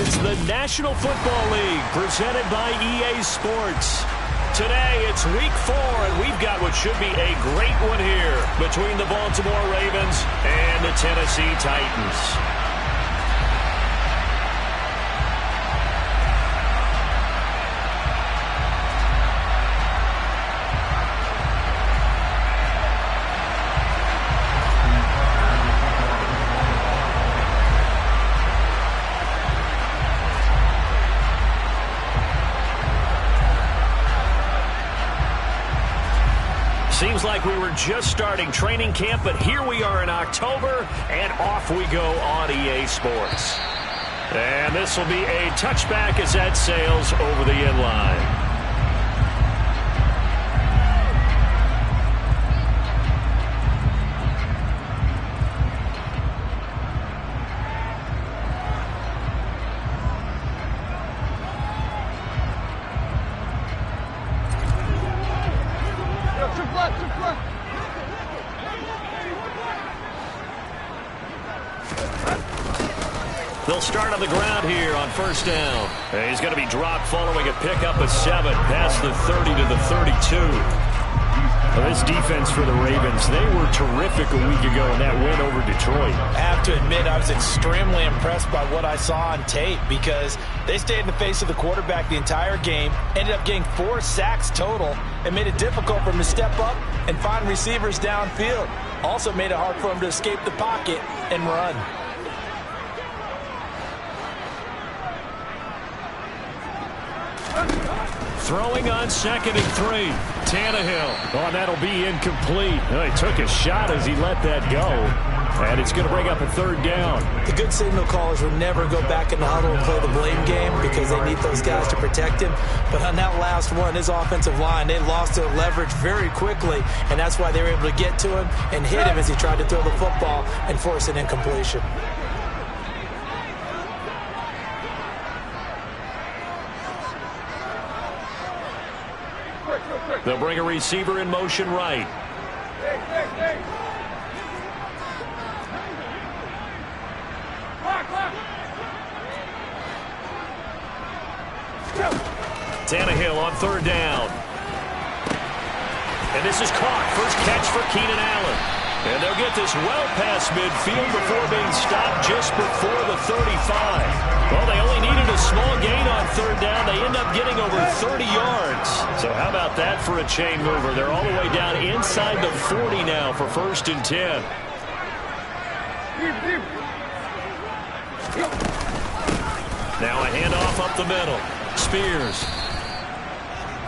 It's the National Football League presented by EA Sports. Today, it's week 4, and we've got what should be a great one here between the Baltimore Ravens and the Tennessee Titans. Seems like we were just starting training camp, but here we are in October, and off we go on EA Sports. And this will be a touchback as that sails over the end line. They'll start on the ground here on first down. And he's going to be dropped following a pickup of 7 past the 30 to the 32. Well, this defense for the Ravens, they were terrific a week ago in that win over Detroit. I have to admit, I was extremely impressed by what I saw on tape because they stayed in the face of the quarterback the entire game, ended up getting 4 sacks total, and made it difficult for him to step up and find receivers downfield. Also made it hard for him to escape the pocket and run. Throwing on 2nd and 3. Tannehill. Oh, that'll be incomplete. Oh, he took a shot as he let that go. And it's going to bring up a 3rd down. The good signal callers will never go back in the huddle and play the blame game because they need those guys to protect him. But on that last one, his offensive line, they lost their leverage very quickly, and that's why they were able to get to him and hit him as he tried to throw the football and force an incompletion. They'll bring a receiver in motion right. Tannehill on 3rd down. And this is caught. First catch for Keenan Allen. And they'll get this well past midfield before being stopped just before the 35. Well, they only needed a small gain on 3rd down. They end up getting over 30 yards. So how about that for a chain mover? They're all the way down inside the 40 now for 1st and 10. Now a handoff up the middle. Spears.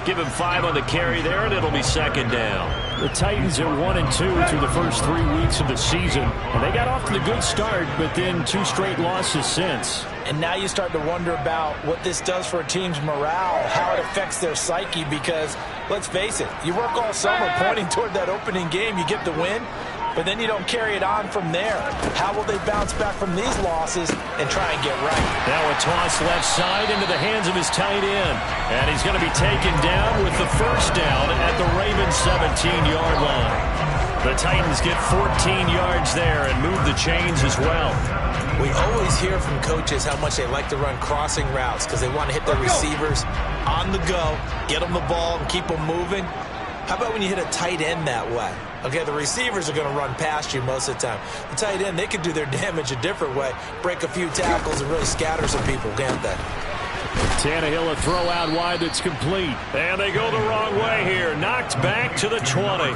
Give him 5 on the carry there, and it'll be 2nd down. The Titans are 1-2 through the first 3 weeks of the season. And they got off to the good start, but then 2 straight losses since. And now you start to wonder about what this does for a team's morale, how it affects their psyche, because, let's face it, you work all summer pointing toward that opening game, you get the win, but then you don't carry it on from there. How will they bounce back from these losses and try and get right? Now a toss left side into the hands of his tight end. And he's going to be taken down with the 1st down at the Ravens' 17-yard line. The Titans get 14 yards there and move the chains as well. We always hear from coaches how much they like to run crossing routes because they want to hit their receivers on the go, get them the ball, and keep them moving. How about when you hit a tight end that way? Okay, the receivers are going to run past you most of the time. The tight end, they could do their damage a different way, break a few tackles and really scatter some people, can't they? Tannehill a throw out wide that's complete. And they go the wrong way here. Knocked back to the 20.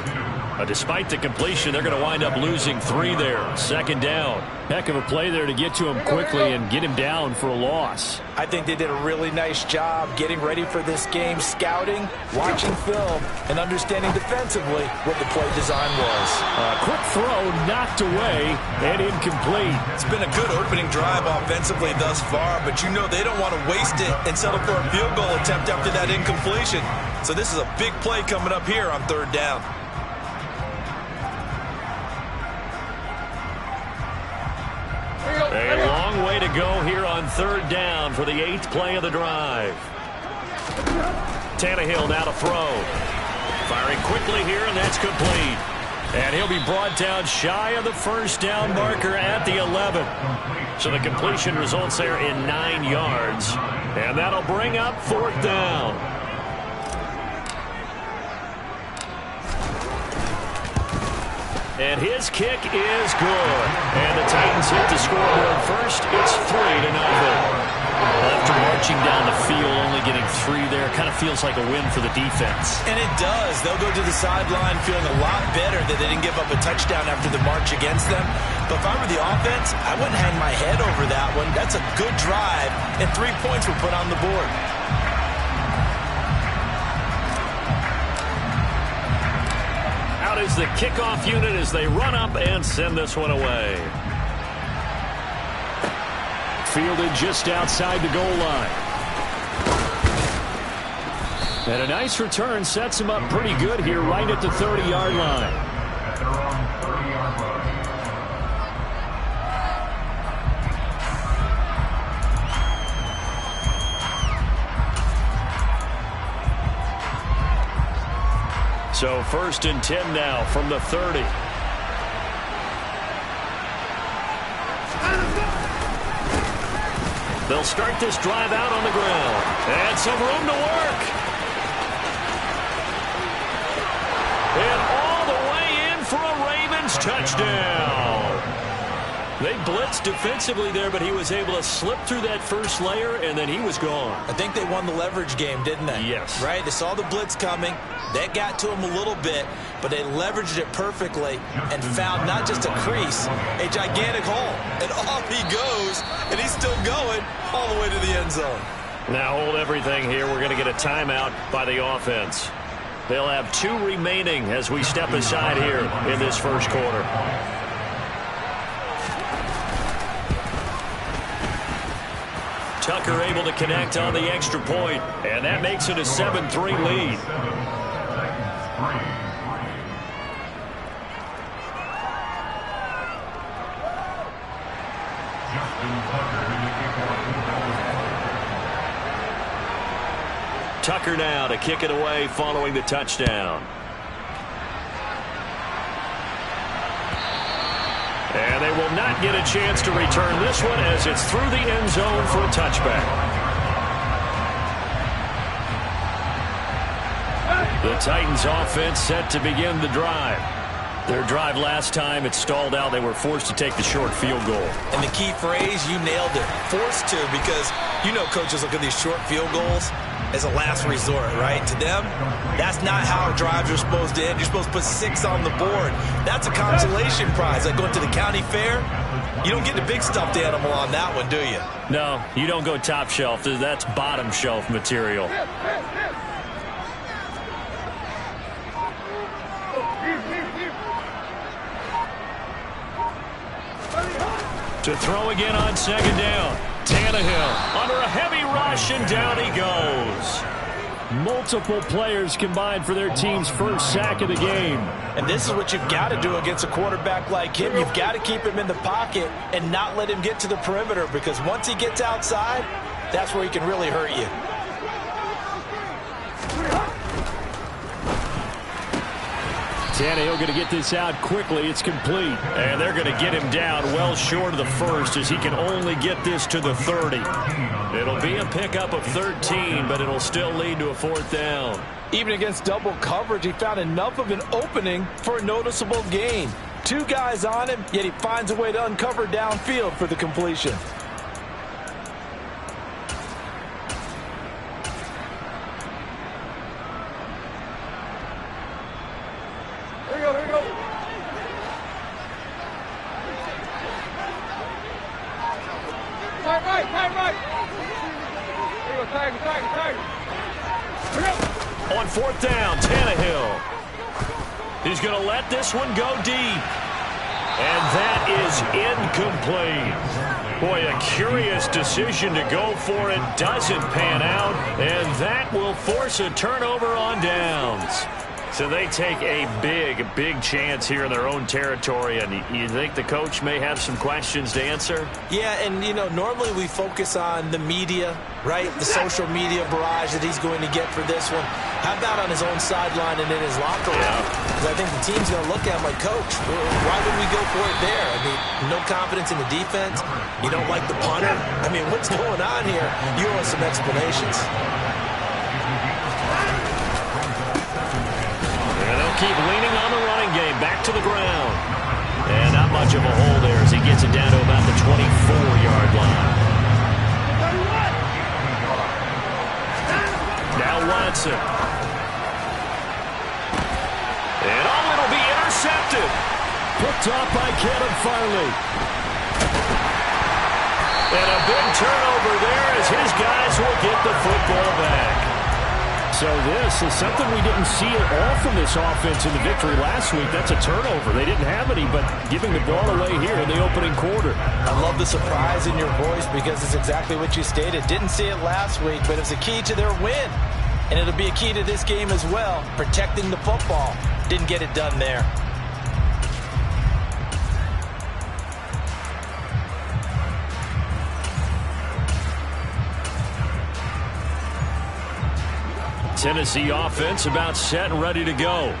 Despite the completion, they're going to wind up losing 3 there. 2nd down. Heck of a play there to get to him quickly and get him down for a loss. I think they did a really nice job getting ready for this game, scouting, watching film, and understanding defensively what the play design was. A quick throw knocked away and incomplete. It's been a good opening drive offensively thus far, but you know they don't want to waste it and settle for a field goal attempt after that incompletion. So this is a big play coming up here on 3rd down. A long way to go here on 3rd down for the 8th play of the drive. Tannehill now to throw. Firing quickly here, and that's complete. And he'll be brought down shy of the first down marker at the 11. So the completion results there in 9 yards. And that'll bring up 4th down. And his kick is good. And the Titans hit the scoreboard first. It's 3-0. After marching down the field, only getting 3 there, kind of feels like a win for the defense. And it does. They'll go to the sideline feeling a lot better that they didn't give up a touchdown after the march against them. But if I were the offense, I wouldn't hang my head over that one. That's a good drive, and 3 points were put on the board. Out is the kickoff unit as they run up and send this one away. Fielded just outside the goal line. And a nice return sets him up pretty good here right at the 30-yard line. So 1st and 10 now from the 30. They'll start this drive out on the ground. And some room to work. And all the way in for a Ravens touchdown. They blitzed defensively there, but he was able to slip through that first layer, and then he was gone. I think they won the leverage game, didn't they? Yes. Right? They saw the blitz coming. That got to him a little bit, but they leveraged it perfectly and found not just a crease, a gigantic hole. And off he goes, and he's still going all the way to the end zone. Now hold everything here. We're going to get a timeout by the offense. They'll have 2 remaining as we step aside here in this first quarter. Tucker able to connect on the extra point, and that makes it a 7-3 lead. Tucker now to kick it away following the touchdown. And they will not get a chance to return this one as it's through the end zone for a touchback. The Titans offense set to begin the drive. Their drive last time, it stalled out. They were forced to take the short field goal. And the key phrase, you nailed it. Forced to, because you know coaches look at these short field goals as a last resort, right? To them, that's not how drives are supposed to end. You're supposed to put 6 on the board. That's a consolation prize. Like going to the county fair, you don't get the big stuffed animal on that one, do you? No, you don't go top shelf. That's bottom shelf material. To throw again on 2nd down. Tannehill under a heavy rush, and down he goes. Multiple players combined for their team's first sack of the game. And this is what you've got to do against a quarterback like him. You've got to keep him in the pocket and not let him get to the perimeter, because once he gets outside, that's where he can really hurt you. Tannehill going to get this out quickly. It's complete. And they're going to get him down well short of the first, as he can only get this to the 30. It'll be a pickup of 13, but it'll still lead to a 4th down. Even against double coverage, he found enough of an opening for a noticeable gain. 2 guys on him, yet he finds a way to uncover downfield for the completion. On 4th down, Tannehill. He's going to let this one go deep. And that is incomplete. Boy, a curious decision to go for it. Doesn't pan out. And that will force a turnover on downs. So they take a big chance here in their own territory, and you think the coach may have some questions to answer? Yeah, and, you know, normally we focus on the media, right? The social media barrage that he's going to get for this one. How about on his own sideline and in his locker room? Because I think the team's going to look at him like, Coach, why would we go for it there? I mean, no confidence in the defense. You don't like the punter. I mean, what's going on here? You owe us some explanations. Keep leaning on the running game. Back to the ground. And not much of a hole there as he gets it down to about the 24-yard line. Now Watson. And it'll be intercepted. Picked off by Caleb Farley. And a big turnover there as his guys will get the football back. So this is something we didn't see at all from this offense in the victory last week. That's a turnover. They didn't have any, but giving the ball away here in the opening quarter. I love the surprise in your voice because it's exactly what you stated. Didn't see it last week, but it's a key to their win. And it'll be a key to this game as well, protecting the football. Didn't get it done there. Tennessee offense about set and ready to go.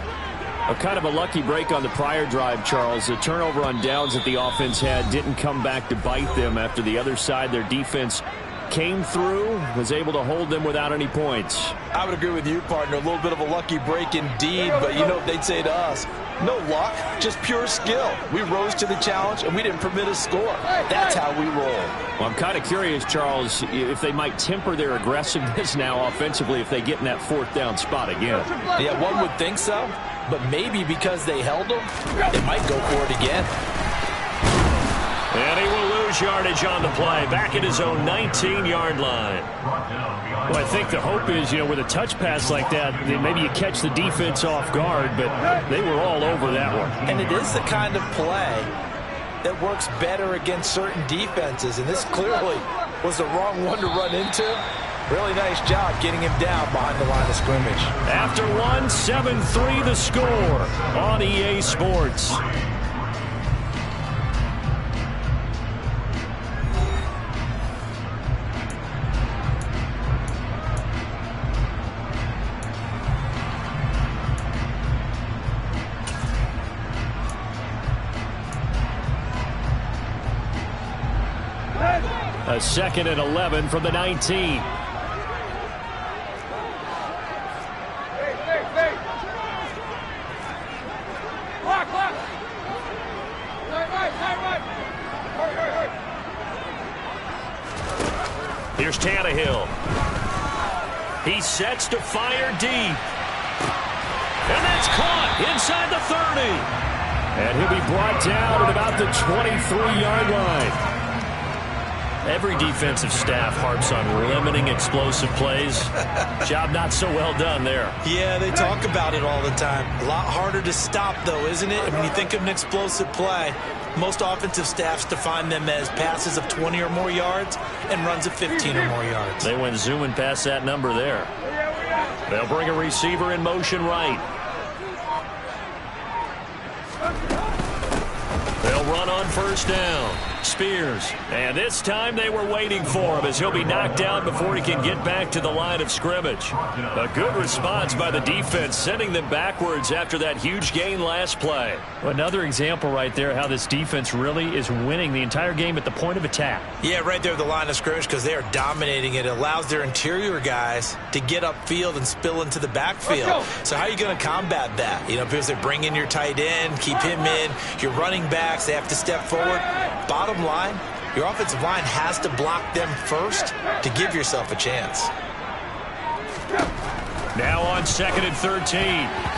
A kind of a lucky break on the prior drive, Charles. The turnover on downs that the offense had didn't come back to bite them after the other side. Their defense came through, was able to hold them without any points. I would agree with you, partner. A little bit of a lucky break indeed, but you know what they'd say to us? No luck, just pure skill. We rose to the challenge, and we didn't permit a score. That's how we roll. Well, I'm kind of curious, Charles, if they might temper their aggressiveness now offensively if they get in that fourth down spot again. Yeah, one would think so, but maybe because they held them, they might go for it again. And he will lose yardage on the play, back at his own 19-yard line. Well, I think the hope is, you know, with a touch pass like that, maybe you catch the defense off guard, but they were all over that one. And it is the kind of play that works better against certain defenses, and this clearly was the wrong one to run into. Really nice job getting him down behind the line of scrimmage. After one, 7-3 the score on EA Sports. A 2nd and 11 from the 19. Here's Tannehill. He sets to fire deep. And that's caught inside the 30. And he'll be brought down at about the 23-yard line. Every defensive staff harps on limiting explosive plays. Job not so well done there. Yeah, they talk about it all the time. A lot harder to stop, though, isn't it? When you think of an explosive play, most offensive staffs define them as passes of 20 or more yards and runs of 15 or more yards. They went zooming past that number there. They'll bring a receiver in motion right. They'll run on first down. Spears. And this time they were waiting for him as he'll be knocked down before he can get back to the line of scrimmage. A good response by the defense, sending them backwards after that huge gain last play. Another example right there how this defense really is winning the entire game at the point of attack. Yeah, right there at the line of scrimmage because they are dominating it. It allows their interior guys to get upfield and spill into the backfield. So how are you going to combat that? You know, because they bring in your tight end, keep him in, your running backs, they have to step forward. Bottom line, your offensive line has to block them first to give yourself a chance. Now on 2nd and 13,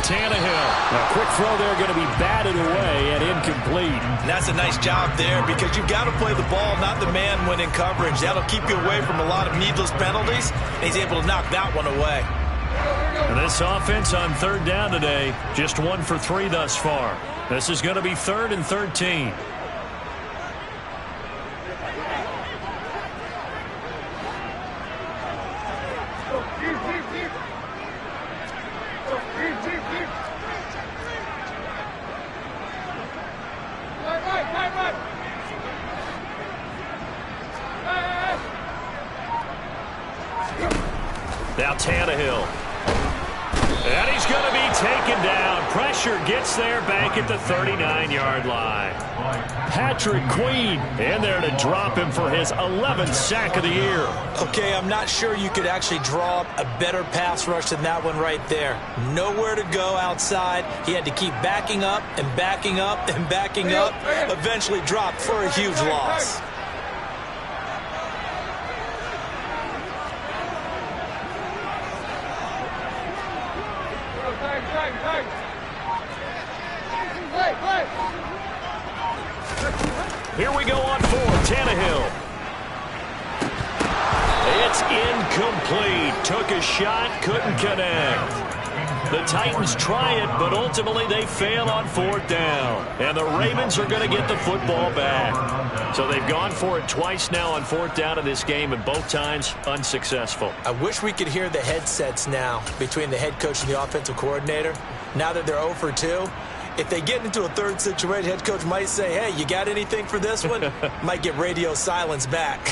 Tannehill. A quick throw there going to be batted away and incomplete. And that's a nice job there because you've got to play the ball, not the man when in coverage. That'll keep you away from a lot of needless penalties. And he's able to knock that one away. And this offense on 3rd down today, just 1 for 3 thus far. This is going to be 3rd and 13. Now Tannehill. And he's going to be taken down. Pressure gets there back at the 39-yard line. Patrick Queen in there to drop him for his 11th sack of the year. Okay, I'm not sure you could actually draw up a better pass rush than that one right there. Nowhere to go outside. He had to keep backing up and backing up and backing up. Eventually dropped for a huge loss. Here we go on fourth. Tannehill. It's incomplete. Took a shot, couldn't connect. The Titans try it, but ultimately they fail on fourth down. And the Ravens are going to get the football back. So they've gone for it twice now on fourth down in this game, and both times unsuccessful. I wish we could hear the headsets now between the head coach and the offensive coordinator. Now that they're 0 for 2. If they get into a third situation, head coach might say, hey, you got anything for this one? Might get radio silence back.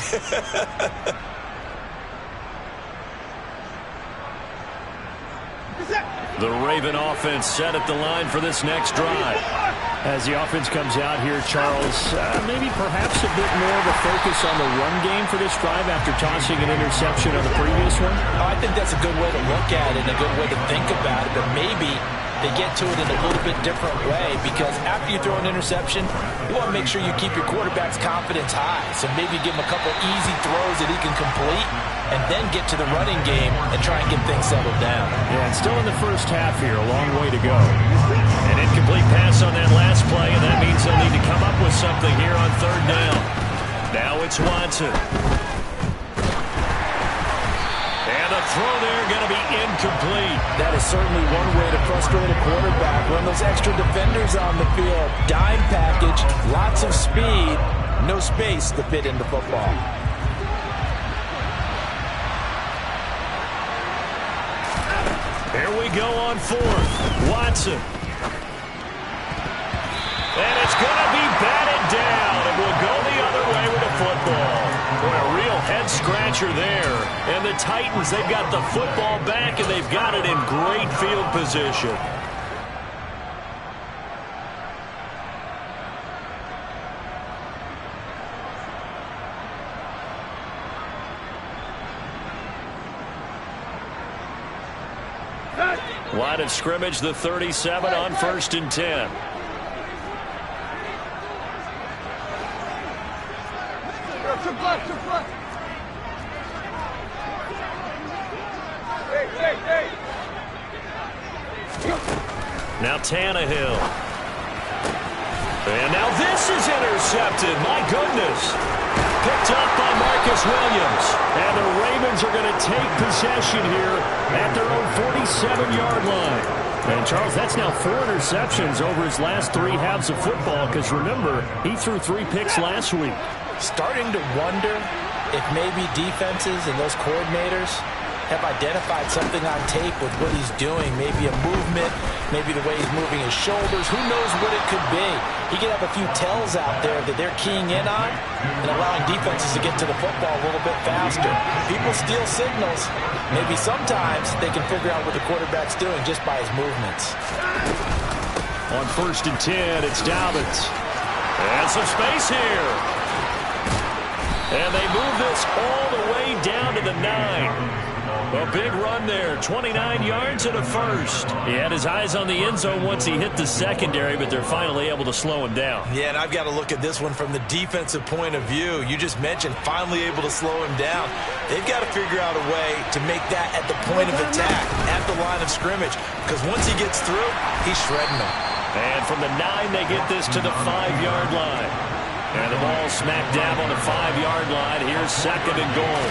The Raven offense set at the line for this next drive. As the offense comes out here, Charles, maybe perhaps a bit more of a focus on the run game for this drive after tossing an interception on the previous one? I think that's a good way to look at it and a good way to think about it, but maybe they get to it in a little bit different way, because after you throw an interception, you want to make sure you keep your quarterback's confidence high. So maybe give him a couple easy throws that he can complete and then get to the running game and try and get things settled down. Yeah, and still in the first half here, a long way to go. An incomplete pass on that last play, and that means they'll need to come up with something here on third down. Now it's Watson. And the throw there going to be incomplete. That is certainly one way to frustrate a quarterback. Run those extra defenders on the field. Dime package, lots of speed, no space to fit into football. Here we go on fourth. Watson. And it's going to be batted down, and we'll go the other way with the football. Boy, a real head-scratcher there. And the Titans, they've got the football back, and they've got it in great field position. Line of scrimmage, the 37 on 1st and 10. Now Tannehill. And now this is intercepted. My goodness. Picked up by Marcus Williams. And the Ravens are going to take possession here at their own 47-yard line. And, Charles, that's now 4 interceptions over his last 3 halves of football, because, remember, he threw 3 picks last week. Starting to wonder if maybe defenses and those coordinators have identified something on tape with what he's doing. Maybe a movement, maybe the way he's moving his shoulders. Who knows what it could be? He could have a few tells out there that they're keying in on and allowing defenses to get to the football a little bit faster. People steal signals. Maybe sometimes they can figure out what the quarterback's doing just by his movements. On 1st and 10, it's Dobbins. And some space here. And they move this all the way down to the 9. A big run there, 29 yards and a first. He had his eyes on the end zone once he hit the secondary, but they're finally able to slow him down. Yeah, and I've got to look at this one from the defensive point of view. You just mentioned finally able to slow him down. They've got to figure out a way to make that at the point of attack, at the line of scrimmage, because once he gets through, he's shredding them. And from the 9, they get this to the 5-yard line. And the ball smack dab on the 5-yard line. Here's 2nd and goal.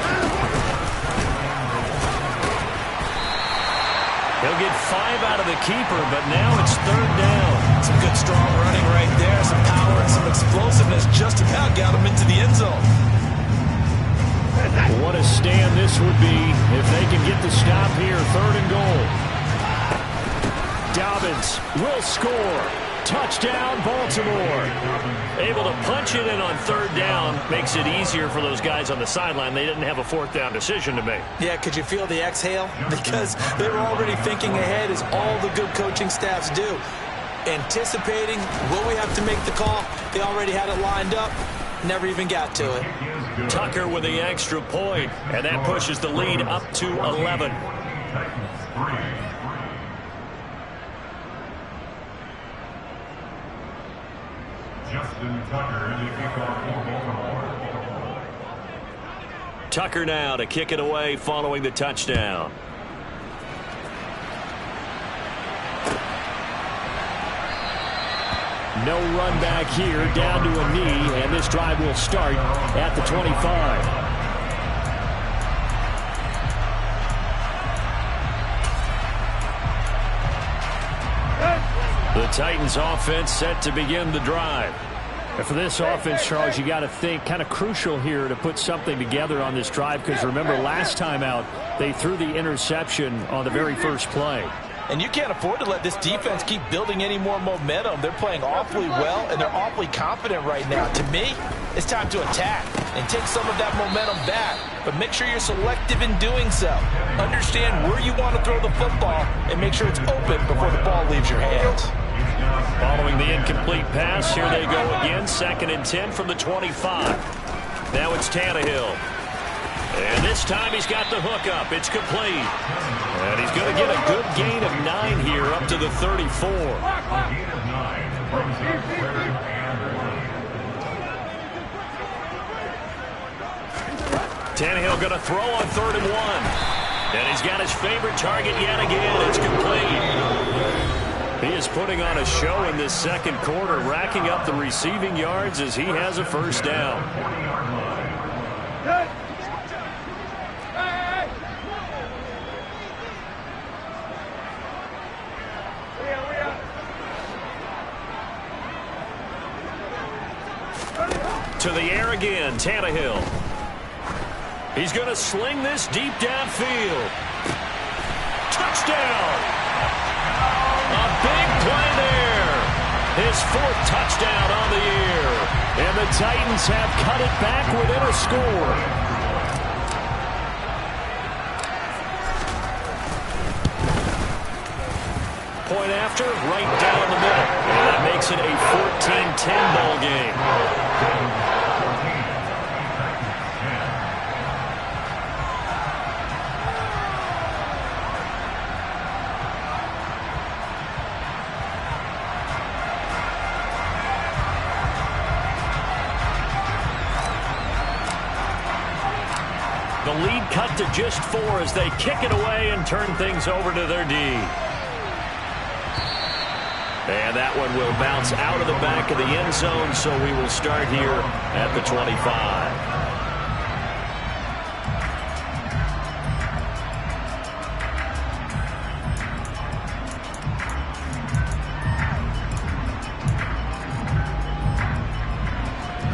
He'll get 5 out of the keeper, but now it's 3rd down. Some good, strong running right there. Some power and some explosiveness just about got him into the end zone. What a stand this would be if they can get the stop here. 3rd and goal. Dobbins will score. Touchdown, Baltimore. Able to punch it in on third down makes it easier for those guys on the sideline. They didn't have a fourth down decision to make. Yeah, could you feel the exhale? Because they were already thinking ahead, as all the good coaching staffs do. Anticipating, will we have to make the call? They already had it lined up. Never even got to it. Tucker with the extra point, and that pushes the lead up to 11. Justin Tucker, the kickoff for Baltimore. Tucker now to kick it away following the touchdown. No run back here, down to a knee, and this drive will start at the 25. The Titans offense set to begin the drive. And for this offense, Charles, you got to think kind of crucial here to put something together on this drive, because remember last time out they threw the interception on the very first play. And you can't afford to let this defense keep building any more momentum. They're playing awfully well, and they're awfully confident right now. To me, it's time to attack and take some of that momentum back. But make sure you're selective in doing so. Understand where you want to throw the football and make sure it's open before the ball leaves your hands. Following the incomplete pass, here they go again. 2nd and 10 from the 25. Now it's Tannehill. And this time he's got the hook up. It's complete. And he's going to get a good gain of 9 here up to the 34. Tannehill going to throw on 3rd and 1. And he's got his favorite target yet again. It's complete. He is putting on a show in this second quarter, racking up the receiving yards as he has a first down. To the air again, Tannehill. He's going to sling this deep downfield. Touchdown! A big play there. His 4th touchdown on the year. And the Titans have cut it back within a score. Point after, right down the middle. And that makes it a 14-10 ball game. The lead cut to just 4 as they kick it away and turn things over to their D. And that one will bounce out of the back of the end zone, so we will start here at the 25.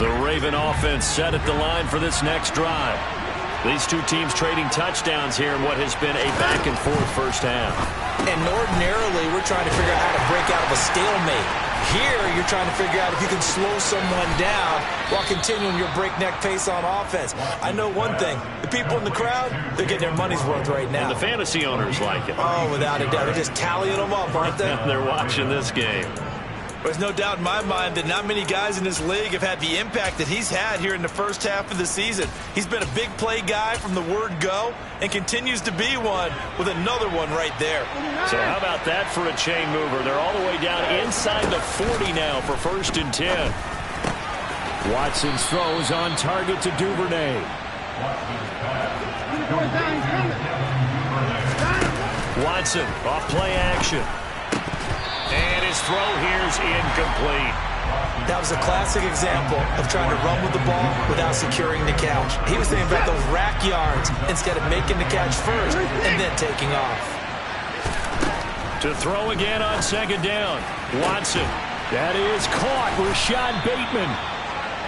The Raven offense set at the line for this next drive. These two teams trading touchdowns here in what has been a back-and-forth first half. And ordinarily, we're trying to figure out how to break out of a stalemate. Here, you're trying to figure out if you can slow someone down while continuing your breakneck pace on offense. I know one thing. The people in the crowd, they're getting their money's worth right now. And the fantasy owners like it. Oh, without a doubt. They're just tallying them up, aren't they? They're watching this game. There's no doubt in my mind that not many guys in this league have had the impact that he's had here in the first half of the season. He's been a big play guy from the word go and continues to be one with another one right there. So how about that for a chain mover? They're all the way down inside the 40 now for 1st and 10. Watson's throw is on target to Duvernay. Watson off play action. And his throw here's incomplete. That was a classic example of trying to run with the ball without securing the catch. He was thinking about those rack yards instead of making the catch first and then taking off. To throw again on 2nd down. Watson. That is caught. Rashad Bateman.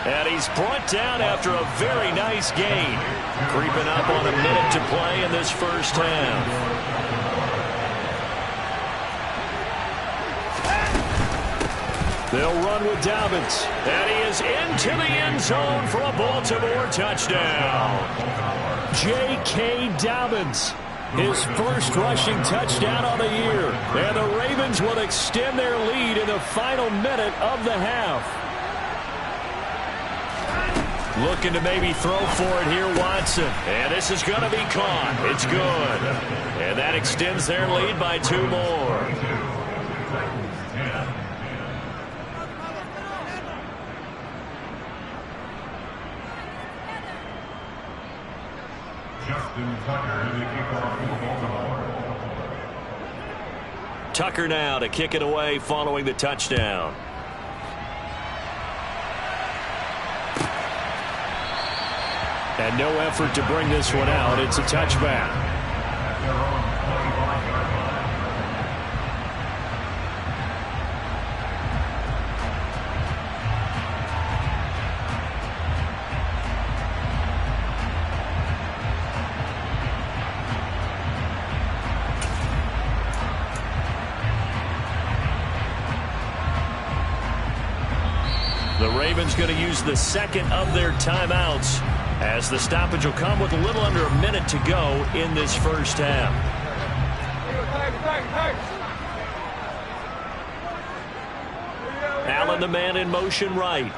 And he's brought down after a very nice gain. Creeping up on a minute to play in this first half. They'll run with Dobbins. And he is into the end zone for a Baltimore touchdown. J.K. Dobbins, his first rushing touchdown on the year. And the Ravens will extend their lead in the final minute of the half. Looking to maybe throw for it here, Watson. And this is going to be caught. It's good. And that extends their lead by 2 more. Justin Tucker, the kickoff for Baltimore. Tucker now to kick it away following the touchdown. And no effort to bring this one out. It's a touchback. The Ravens going to use the second of their timeouts, as the stoppage will come with a little under a minute to go in this first half. Allen, the man in motion right.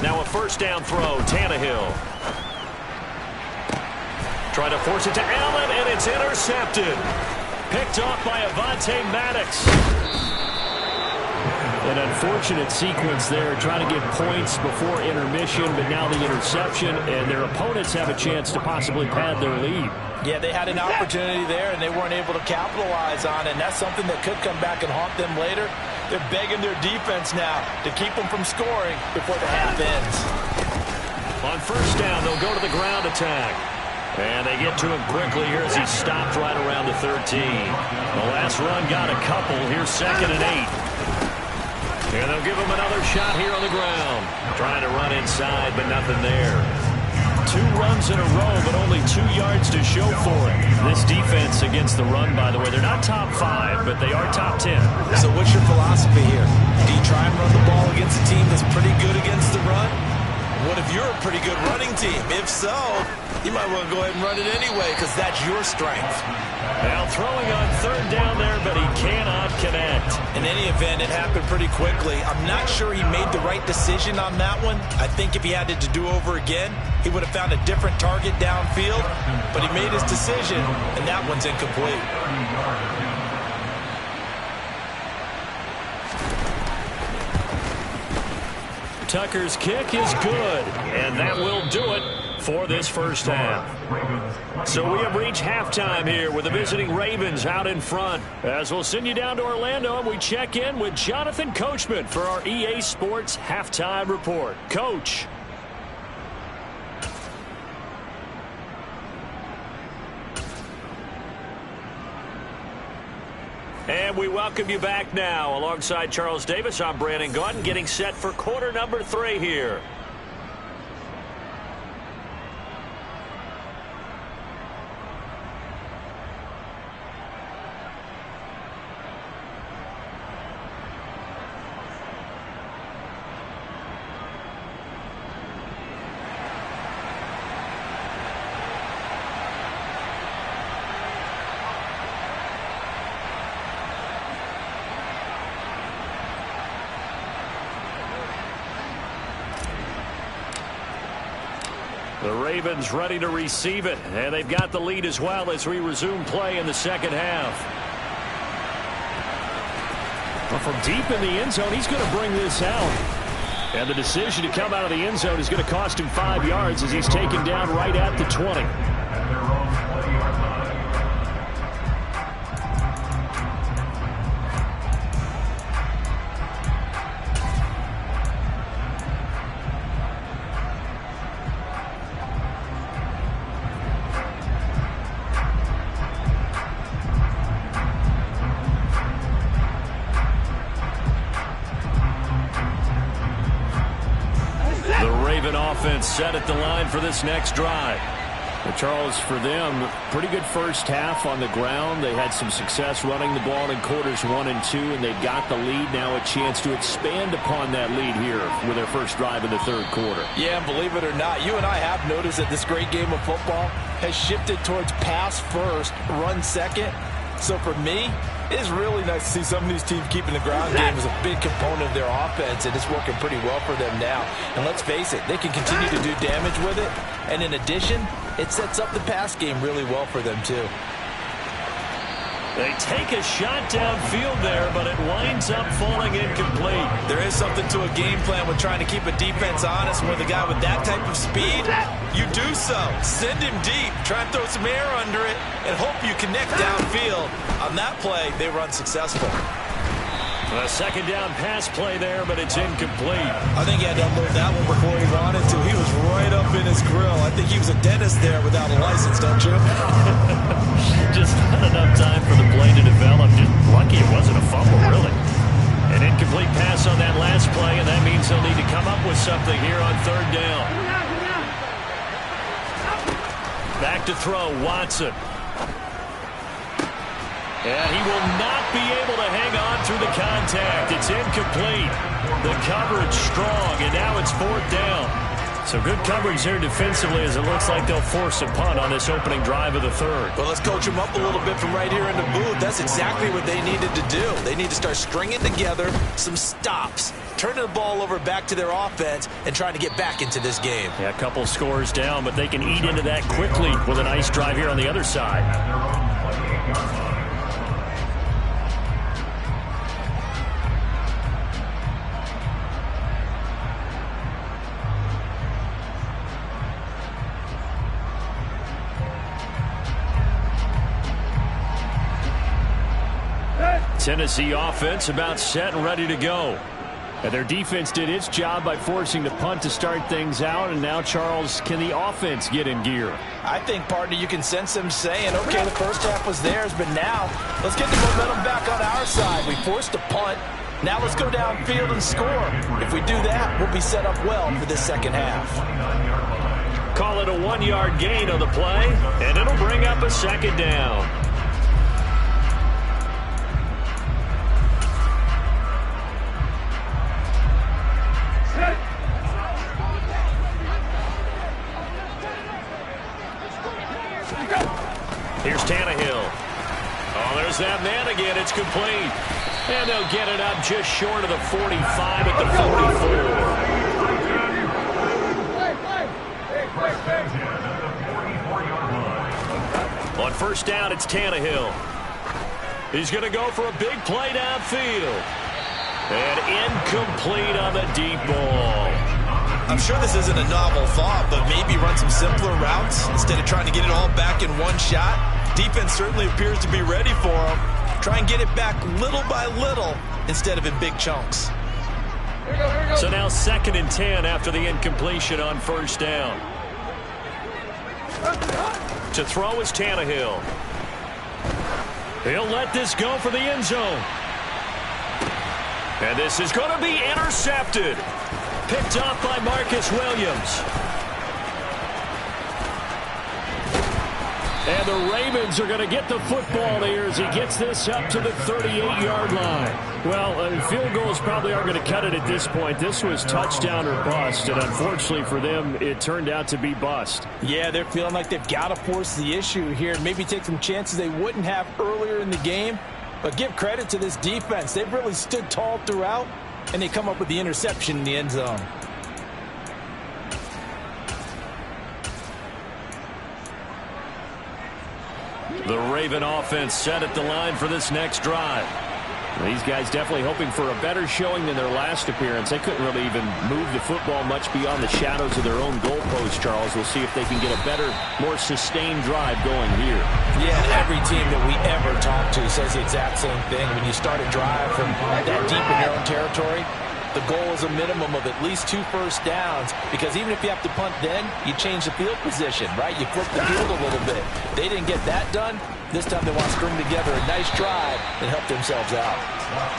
Now a first down throw, Tannehill. Trying to force it to Allen, and it's intercepted. Picked off by Avonte Maddox. An unfortunate sequence there, trying to get points before intermission, but now the interception, and their opponents have a chance to possibly pad their lead. Yeah, they had an opportunity there, and they weren't able to capitalize on it, and that's something that could come back and haunt them later. They're begging their defense now to keep them from scoring before the half ends. On first down, they'll go to the ground attack. And they get to him quickly here as he stopped right around the 13. The last run got a couple. Here's 2nd and 8. And they'll give him another shot here on the ground. Trying to run inside, but nothing there. 2 runs in a row, but only 2 yards to show for it. This defense against the run, by the way, they're not top 5, but they are top 10. So what's your philosophy here? Do you try and run the ball against a team that's pretty good against the run? What if you're a pretty good running team? If so, you might want to go ahead and run it anyway, because that's your strength. Now throwing on 3rd down there, but he cannot connect. In any event, it happened pretty quickly. I'm not sure he made the right decision on that one. I think if he had it to do over again, he would have found a different target downfield, but he made his decision, and that one's incomplete. Tucker's kick is good, and that will do it for this first half. So we have reached halftime here with the visiting Ravens out in front. As we'll send you down to Orlando, and we check in with Jonathan Coachman for our EA Sports Halftime Report. Coach. And we welcome you back now. Alongside Charles Davis, I'm Brandon Gaudin, getting set for quarter number 3 here. The Ravens ready to receive it, and they've got the lead as well as we resume play in the second half. Well, from deep in the end zone, he's going to bring this out. And the decision to come out of the end zone is going to cost him 5 yards as he's taken down right at the 20. Raven offense set at the line for this next drive. Well, Charles, for them, pretty good first half on the ground. They had some success running the ball in quarters 1 and 2, and they've got the lead. Now a chance to expand upon that lead here with their first drive in the third quarter. Yeah, and believe it or not, you and I have noticed that this great game of football has shifted towards pass first, run second. So for me, it is really nice to see some of these teams keeping the ground game as a big component of their offense, and it's working pretty well for them now. And let's face it, they can continue to do damage with it. And in addition, it sets up the pass game really well for them, too. They take a shot downfield there, but it winds up falling incomplete. There is something to a game plan with trying to keep a defense honest. With a guy with that type of speed, you do so. Send him deep, try and throw some air under it, and hope you connect downfield. On that play, they run successful. A second down pass play there, but it's incomplete. I think he had to unload that one before he wanted to. He was right up in his grill. I think he was a dentist there without a license, don't you? Just not enough time for the play to develop. Just lucky it wasn't a fumble, really. An incomplete pass on that last play, and that means they'll need to come up with something here on third down. Back to throw, Watson. And he will not be able to hang on through the contact. It's incomplete. The coverage strong, and now it's fourth down. So good coverage there defensively as it looks like they'll force a punt on this opening drive of the third. Well, let's coach them up a little bit from right here in the booth. That's exactly what they needed to do. They need to start stringing together some stops, turning the ball over back to their offense, and trying to get back into this game. Yeah, a couple scores down, but they can eat into that quickly with a nice drive here on the other side. Tennessee offense about set and ready to go. And their defense did its job by forcing the punt to start things out. And now, Charles, can the offense get in gear? I think, partner, you can sense them saying, okay, the first half was theirs, but now let's get the momentum back on our side. We forced a punt. Now let's go downfield and score. If we do that, we'll be set up well for this second half. Call it a 1-yard gain on the play, and it'll bring up a second down. Here's Tannehill. Oh, there's that man again. It's complete. And they'll get it up just short of the 45 at the 44. On first down, it's Tannehill. He's going to go for a big play downfield. And incomplete on the deep ball. I'm sure this isn't a novel thought, but maybe run some simpler routes instead of trying to get it all back in one shot. Defense certainly appears to be ready for him. Try and get it back little by little instead of in big chunks. So now 2nd and 10 after the incompletion on first down. To throw is Tannehill. He'll let this go for the end zone. And this is going to be intercepted. Picked off by Marcus Williams. And the Ravens are going to get the football here as he gets this up to the 38-yard line. Well, field goals probably aren't going to cut it at this point. This was touchdown or bust, and unfortunately for them, it turned out to be bust. Yeah, they're feeling like they've got to force the issue here and maybe take some chances they wouldn't have earlier in the game. But give credit to this defense. They've really stood tall throughout, and they come up with the interception in the end zone. The Raven offense set at the line for this next drive. These guys definitely hoping for a better showing than their last appearance. They couldn't really even move the football much beyond the shadows of their own goalpost, Charles. We'll see if they can get a better, more sustained drive going here. Yeah, every team that we ever talk to says the exact same thing. When you start a drive from that deep in your own territory, the goal is a minimum of at least 2 first downs, because even if you have to punt then, you change the field position, right? You flip the field a little bit. They didn't get that done. This time they want to string together a nice drive and help themselves out.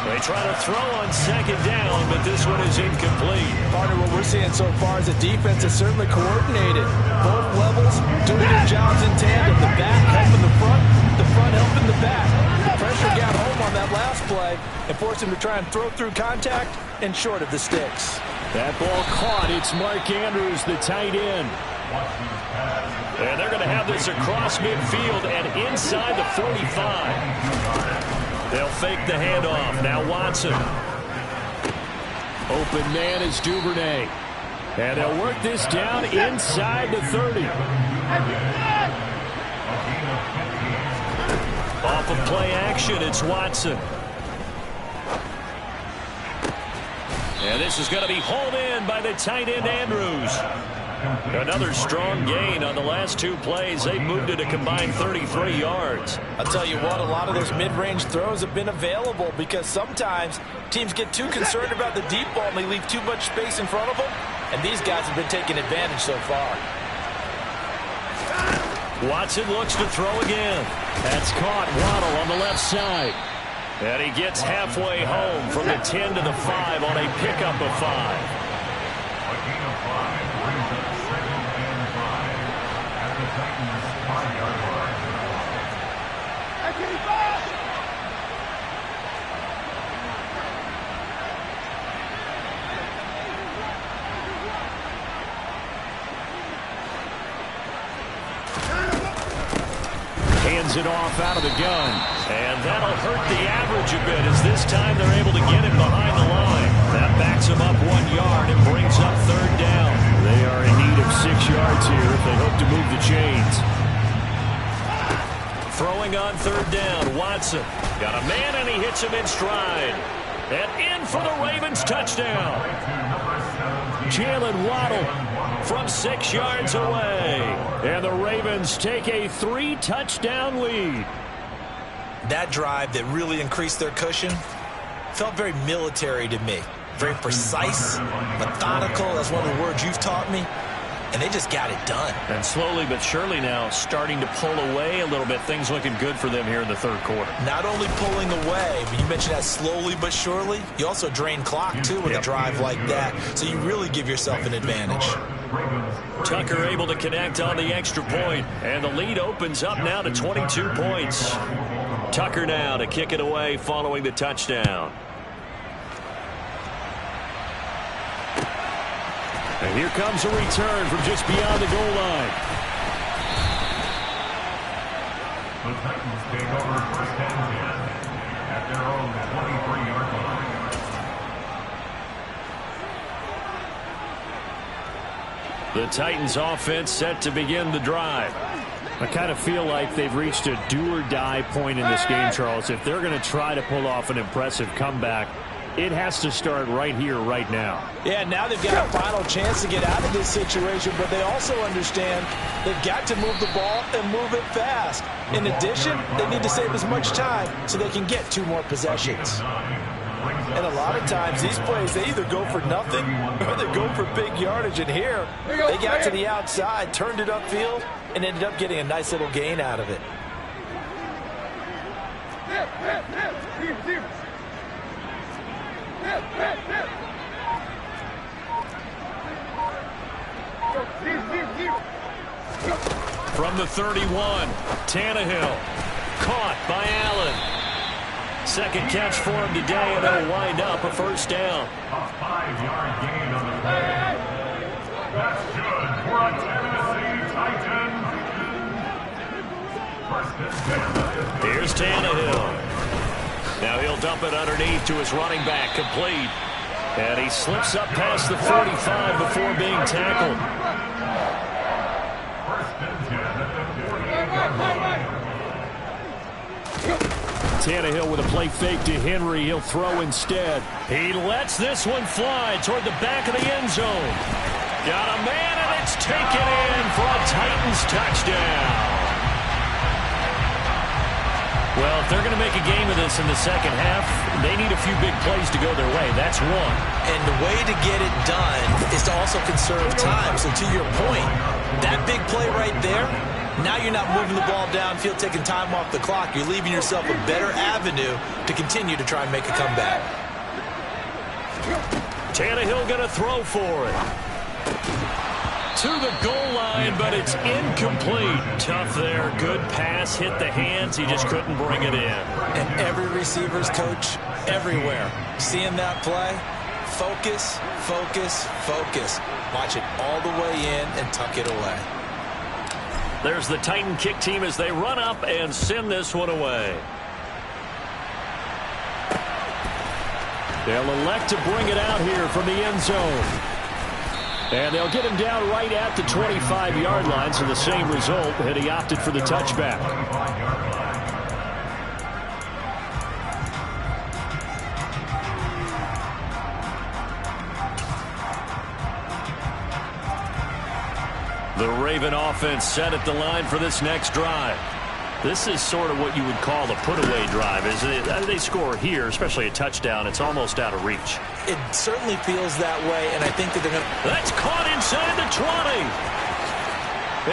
They try to throw on 2nd down, but this one is incomplete. Partner, what we're seeing so far is a defense that's certainly coordinated. Both levels doing their jobs in tandem. The back helping the front helping the back. The pressure got home on that last play and forced him to try and throw through contact and short of the sticks. That ball caught. It's Mark Andrews, the tight end. And they're going to have this across midfield and inside the 45. They'll fake the handoff. Now Watson. Open man is Duvernay. And they'll work this down inside the 30. Off of play action, it's Watson. And this is going to be hauled in by the tight end, Andrews. Another strong gain on the last two plays. They moved it a combined 33 yards. I'll tell you what, a lot of those mid-range throws have been available because sometimes teams get too concerned about the deep ball and they leave too much space in front of them. And these guys have been taking advantage so far. Watson looks to throw again. That's caught. Waddle on the left side. And he gets halfway home from the 10 to the 5 on a pickup of 5. A gain of 5 brings up 2nd and 5 at the Titans' 5-yard line. Hands it off out of the gun. And that'll hurt the average a bit as this time they're able to get him behind the line. That backs him up 1 yard and brings up 3rd down. They are in need of 6 yards here if they hope to move the chains. Throwing on 3rd down, Watson. Got a man and he hits him in stride. And in for the Ravens touchdown. Jalen Waddle from 6 yards away. And the Ravens take a 3-touchdown lead. That drive that really increased their cushion felt very military to me. Very precise, methodical. That's one of the words you've taught me. And they just got it done. And slowly but surely now starting to pull away a little bit. Things looking good for them here in the 3rd quarter. Not only pulling away, but you mentioned that slowly but surely. You also drain clock, too, with a drive like that. So you really give yourself an advantage. Tucker able to connect on the extra point. And the lead opens up now to 22 points. Tucker now to kick it away following the touchdown. And here comes a return from just beyond the goal line. The Titans take over 1st and 10 at their own 23-yard line. The Titans offense set to begin the drive. I kind of feel like they've reached a do-or-die point in this game, Charles. If they're going to try to pull off an impressive comeback, it has to start right here, right now. Yeah, now they've got a final chance to get out of this situation, but they also understand they've got to move the ball and move it fast. In addition, they need to save as much time so they can get 2 more possessions. And a lot of times, these plays, they either go for nothing or they go for big yardage. And here, they got to the outside, turned it upfield, and ended up getting a nice little gain out of it. From the 31, Tannehill. Caught by Allen. 2nd catch for him today, and it'll wind up a 1st down. A 5-yard gain on the play. That's good for a Tennessee Titan. 1st and 10. Here's Tannehill. Now he'll dump it underneath to his running back, complete. And he slips up past the 45 before being tackled. 1st and 10 at the 48-yard line. Tannehill with a play fake to Henry. He'll throw instead. He lets this one fly toward the back of the end zone. Got a man, and it's taken in for a Titans touchdown. Well, if they're going to make a game of this in the 2nd half, they need a few big plays to go their way. That's one. And the way to get it done is to also conserve time. So to your point, that big play right there, now you're not moving the ball downfield, taking time off the clock. You're leaving yourself a better avenue to continue to try and make a comeback. Tannehill going to throw for it. To the goal line, but it's incomplete. Tough there. Good pass. Hit the hands. He just couldn't bring it in. And every receiver's coach everywhere. Seeing that play, focus, focus, focus. Watch it all the way in and tuck it away. There's the Titan kick team as they run up and send this one away. They'll elect to bring it out here from the end zone. And they'll get him down right at the 25-yard line, so the same result, and he opted for the touchback. The Raven offense set at the line for this next drive. This is sort of what you would call the put-away drive. They score here, especially a touchdown, it's almost out of reach. It certainly feels that way, and I think that they're going to... That's caught inside the 20.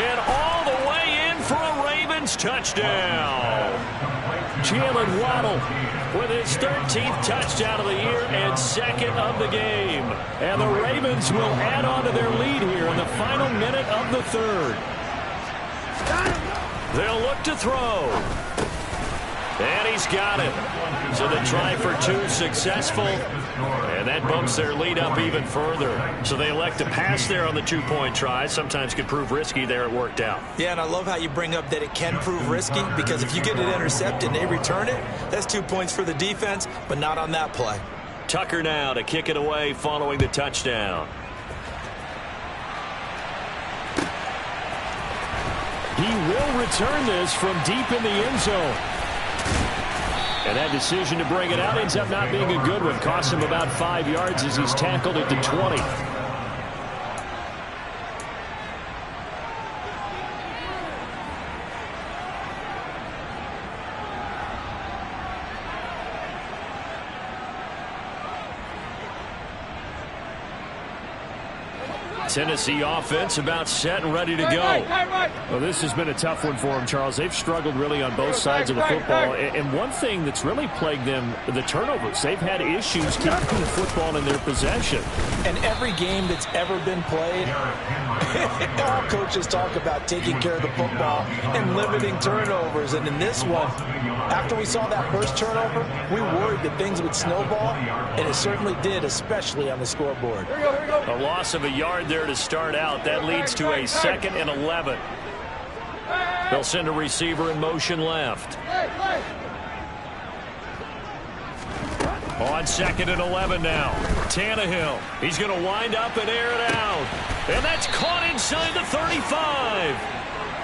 And all the way in for a Ravens touchdown. Jalen Waddle with his 13th touchdown of the year and second of the game. And the Ravens will add on to their lead here in the final minute of the third. They'll look to throw. And he's got it. So the try for two successful. And that bumps their lead up even further. So they elect to pass there on the two-point try. Sometimes could prove risky there. It worked out. Yeah, and I love how you bring up that it can prove risky, because if you get it intercepted and they return it, that's 2 points for the defense, but not on that play. Tucker now to kick it away following the touchdown. He will return this from deep in the end zone. And that decision to bring it out ends up not being a good one. Costs him about 5 yards as he's tackled at the 20. Tennessee offense about set and ready to go. Well, this has been a tough one for them, Charles. They've struggled really on both sides of the football. And one thing that's really plagued them, the turnovers. They've had issues keeping the football in their possession. And every game that's ever been played, all coaches talk about taking care of the football and limiting turnovers. And in this one, after we saw that first turnover, we worried that things would snowball, and it certainly did, especially on the scoreboard. A loss of a yard there to start out. That leads to a 2nd and 11. They'll send a receiver in motion left. On 2nd and 11 now. Tannehill. He's going to wind up and air it out. And that's caught inside the 35.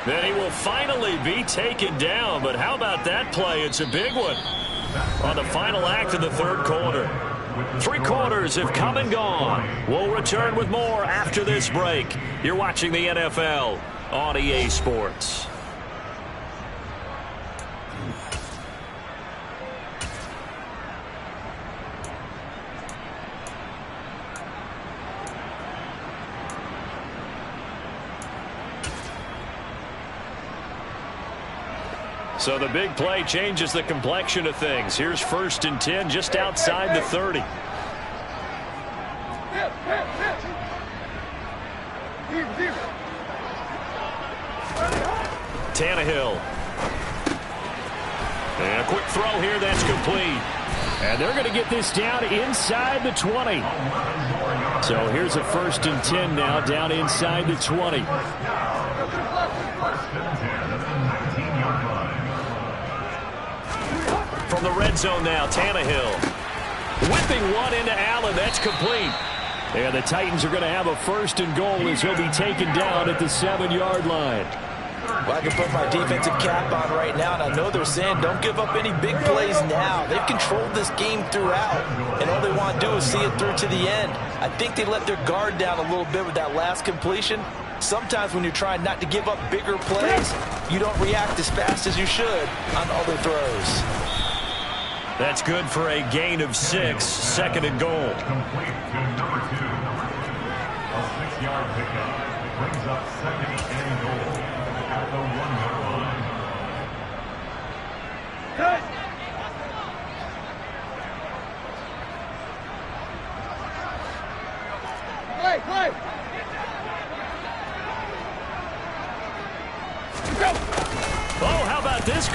Then he will finally be taken down. But how about that play? It's a big one on the final act of the third quarter. 3 quarters have come and gone. We'll return with more after this break. You're watching the NFL on EA Sports. So the big play changes the complexion of things. Here's 1st and 10 just outside the 30. Tannehill. And a quick throw here that's complete. And they're going to get this down inside the 20. So here's a 1st and 10 now down inside the 20. From the red zone now, Tannehill. Whipping one into Allen. That's complete. And the Titans are going to have a 1st and goal as he'll be taken down at the 7-yard line. Well, I can put my defensive cap on right now, and I know they're saying don't give up any big plays now. They've controlled this game throughout, and all they want to do is see it through to the end. I think they let their guard down a little bit with that last completion. Sometimes when you're trying not to give up bigger plays, you don't react as fast as you should on other throws. That's good for a gain of 6, 2nd and goal. Complete to number 2. A 6-yard pickup brings up 2nd and goal at the 1-yard line.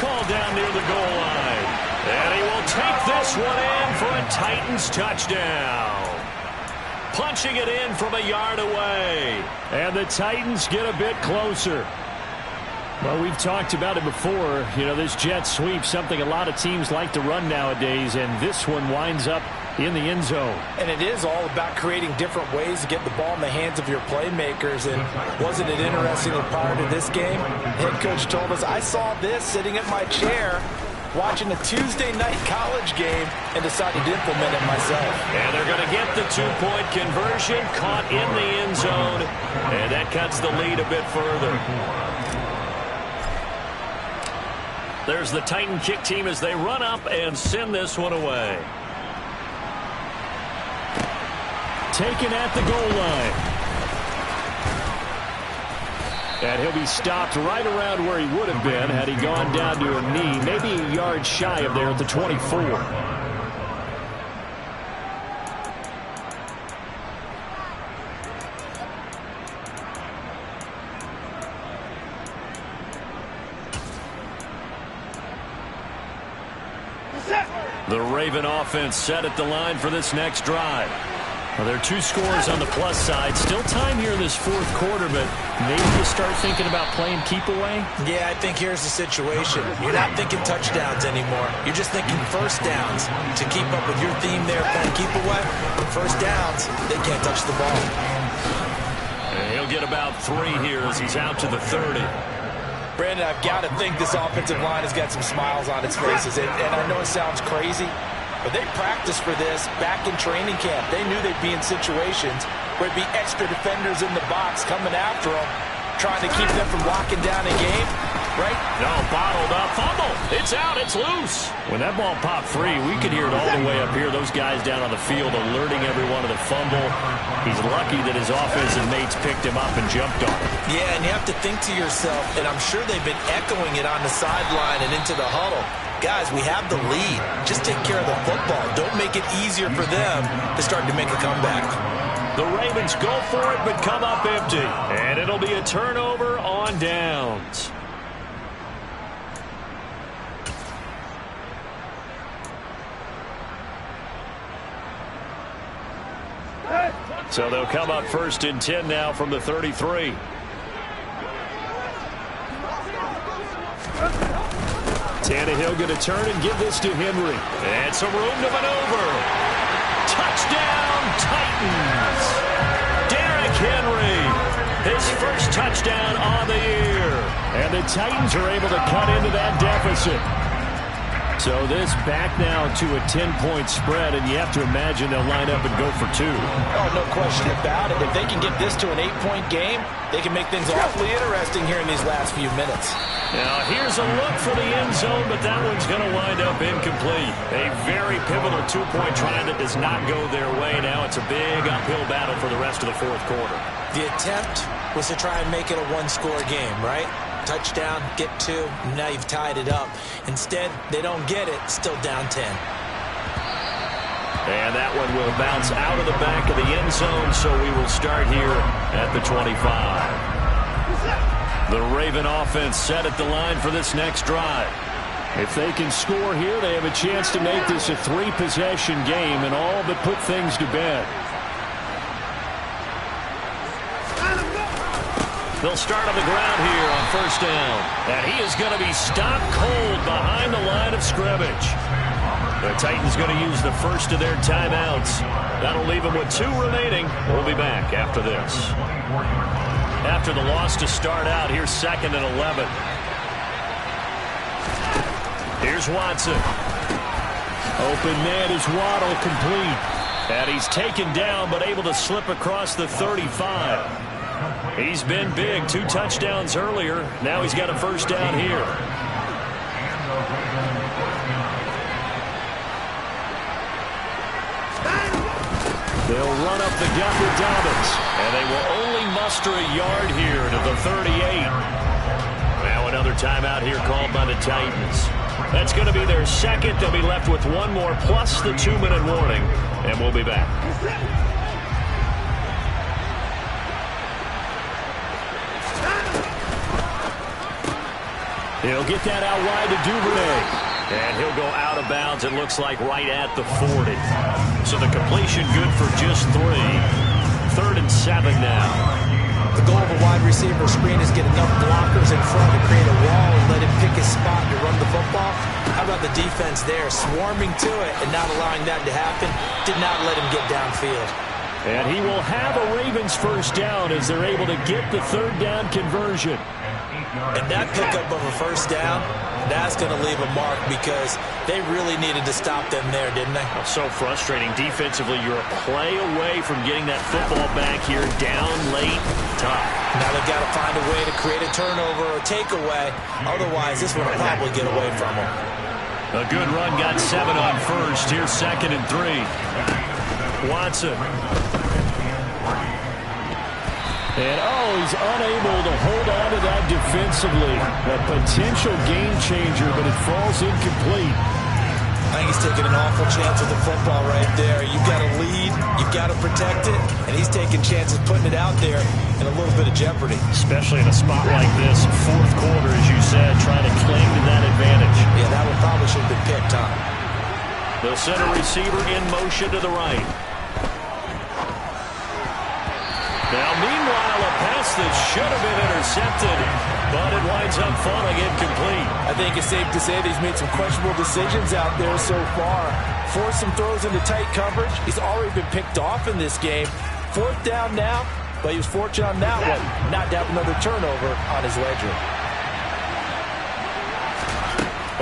ball down near the goal line. And he will take this one in for a Titans touchdown. Punching it in from a yard away. And the Titans get a bit closer. Well, we've talked about it before. You know, this jet sweep, something a lot of teams like to run nowadays, and this one winds up in the end zone. And it is all about creating different ways to get the ball in the hands of your playmakers. And wasn't it interesting that prior to this game, head coach told us, I saw this sitting at my chair watching a Tuesday night college game and decided to implement it myself. And they're going to get the two-point conversion, caught in the end zone, and that cuts the lead a bit further. There's the Titan kick team as they run up and send this one away. Taken at the goal line. And he'll be stopped right around where he would have been had he gone down to a knee, maybe a yard shy of there at the 24. The Raven offense set at the line for this next drive. Well, there are two scores on the plus side. Still time here in this fourth quarter, but maybe you start thinking about playing keep away? Yeah, I think here's the situation. You're not thinking touchdowns anymore. You're just thinking first downs. To keep up with your theme there, playing keep away, first downs, they can't touch the ball. And he'll get about 3 here as he's out to the 30. Brandon, I've got to think this offensive line has got some smiles on its faces. And I know it sounds crazy, but they practiced for this back in training camp. They knew they'd be in situations where it'd be extra defenders in the box coming after them, trying to keep them from locking down a game, right? No, bottled up. Fumble. It's out. It's loose. When that ball popped free, we could hear it all the way up here. Those guys down on the field alerting everyone of the fumble. He's lucky that his offensive mates picked him up and jumped on him. Yeah, and you have to think to yourself, and I'm sure they've been echoing it on the sideline and into the huddle. Guys, we have the lead. Just take care of the football. Don't make it easier for them to start to make a comeback. The Ravens go for it, but come up empty. And it'll be a turnover on downs. So they'll come up 1st and 10 now from the 33. Tannehill going to turn and give this to Henry. And some room to maneuver. Touchdown, Titans. Derrick Henry, his first touchdown on the year. And the Titans are able to cut into that deficit. So this back now to a 10-point spread, and you have to imagine they'll line up and go for 2. Oh, no question about it. If they can get this to an 8-point game, they can make things awfully interesting here in these last few minutes. Now, here's a look for the end zone, but that one's going to wind up incomplete. A very pivotal 2-point try that does not go their way. Now it's a big uphill battle for the rest of the fourth quarter. The attempt was to try and make it a one-score game, right? Touchdown, get 2, now you've tied it up. Instead, they don't get it, still down 10. And that one will bounce out of the back of the end zone, so we will start here at the 25. The Raven offense set at the line for this next drive. If they can score here, they have a chance to make this a 3-possession game and all but put things to bed. They'll start on the ground here on 1st down. And he is going to be stopped cold behind the line of scrimmage. The Titans going to use the first of their timeouts. That'll leave them with 2 remaining. We'll be back after this. After the loss to start out, here's 2nd and 11. Here's Watson. Open man is Waddle, complete. And he's taken down but able to slip across the 35. He's been big. 2 touchdowns earlier. Now he's got a first down here. They'll run up the gut with Dobbins. And they will only muster a yard here to the 38. Now another timeout here called by the Titans. That's going to be their 2nd. They'll be left with 1 more plus the 2-minute warning. And we'll be back. He'll get that out wide to Duvernay. And he'll go out of bounds, it looks like, right at the 40. So the completion good for just 3. 3rd and 7 now. The goal of a wide receiver screen is get enough blockers in front to create a wall and let him pick his spot to run the football. How about the defense there, swarming to it and not allowing that to happen? Did not let him get downfield. And he will have a Ravens first down as they're able to get the 3rd down conversion. And that pickup of a first down, that's going to leave a mark because they really needed to stop them there, didn't they? So frustrating. Defensively, you're a play away from getting that football back here down late. Tough. Now they've got to find a way to create a turnover or takeaway. Otherwise, this one will probably get away from them. A good run got 7 on first. Here's 2nd and 3. Watson. And, he's unable to hold on to that defensively. A potential game changer, but it falls incomplete. I think he's taking an awful chance with the football right there. You've got to lead, you've got to protect it, and he's taking chances putting it out there in a little bit of jeopardy. Especially in a spot like this, 4th quarter, as you said, trying to cling to that advantage. Yeah, that one probably should have been picked, huh? They'll send a receiver in motion to the right. Now, meanwhile, a pass that should have been intercepted, but it winds up falling incomplete. I think it's safe to say that he's made some questionable decisions out there so far. Forced some throws into tight coverage. He's already been picked off in this game. 4th down now, but he was fortunate on that one not to have another turnover on his ledger.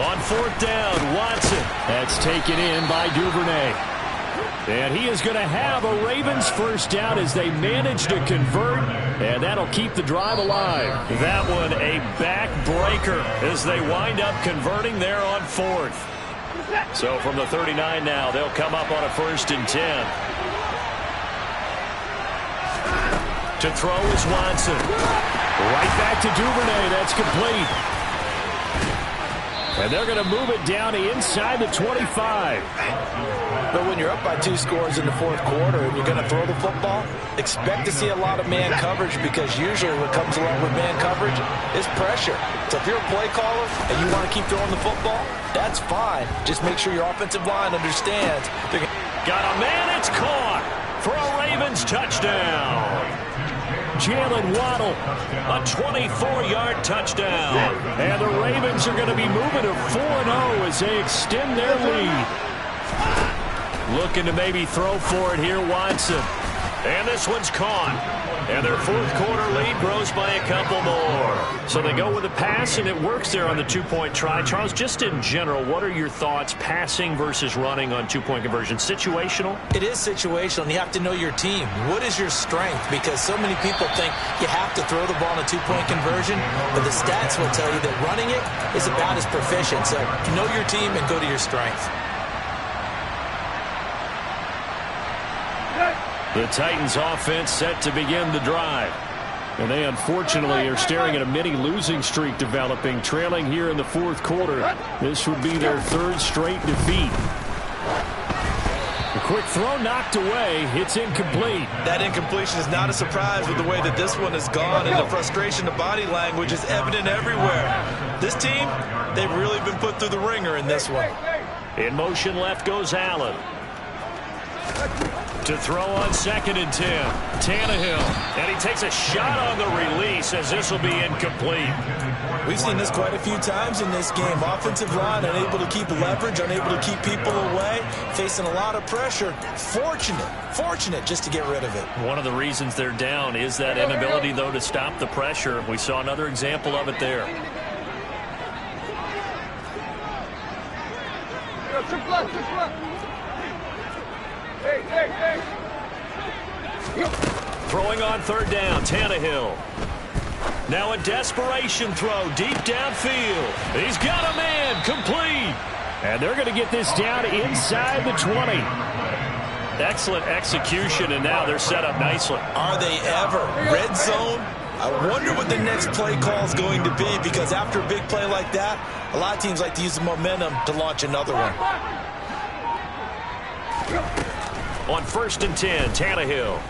On 4th down, Watson. That's taken in by Duvernay. And he is going to have a Ravens first down as they manage to convert, and that'll keep the drive alive. That one a backbreaker as they wind up converting there on 4th. So from the 39 now, they'll come up on a 1st and 10. To throw is Watson. Right back to Duvernay. That's complete. And they're going to move it down to inside the 25. But when you're up by 2 scores in the 4th quarter and you're going to throw the football, expect to see a lot of man coverage because usually what comes along with man coverage is pressure. So if you're a play caller and you want to keep throwing the football, that's fine. Just make sure your offensive line understands. Got a man, it's caught for a Ravens touchdown. Jalen Waddle, a 24-yard touchdown. And the Ravens are going to be moving to 4-0 as they extend their lead. Looking to maybe throw for it here, Watson. And this one's caught. And their 4th quarter lead grows by a couple more. So they go with a pass, and it works there on the 2-point try. Charles, just in general, what are your thoughts passing versus running on 2-point conversion? Situational? It is situational, and you have to know your team. What is your strength? Because so many people think you have to throw the ball on a 2-point conversion, but the stats will tell you that running it is about as proficient. So know your team and go to your strength. The Titans offense set to begin the drive. And they unfortunately are staring at a mini losing streak developing, trailing here in the 4th quarter. This would be their 3rd straight defeat. A quick throw knocked away. It's incomplete. That incompletion is not a surprise with the way that this one has gone, and the frustration, the body language is evident everywhere. This team, they've really been put through the ringer in this one. In motion left goes Allen. To throw on 2nd and 10. Tannehill. And he takes a shot on the release as this will be incomplete. We've seen this quite a few times in this game. Offensive line unable to keep leverage, unable to keep people away, facing a lot of pressure. Fortunate just to get rid of it. One of the reasons they're down is that inability, though, to stop the pressure. We saw another example of it there. Throwing on 3rd down, Tannehill. Now a desperation throw deep downfield. He's got a man, complete. And they're going to get this down inside the 20. Excellent execution, and now they're set up nicely. Are they ever? Red zone? I wonder what the next play call is going to be, because after a big play like that, a lot of teams like to use the momentum to launch another one. On 1st and 10, Tannehill.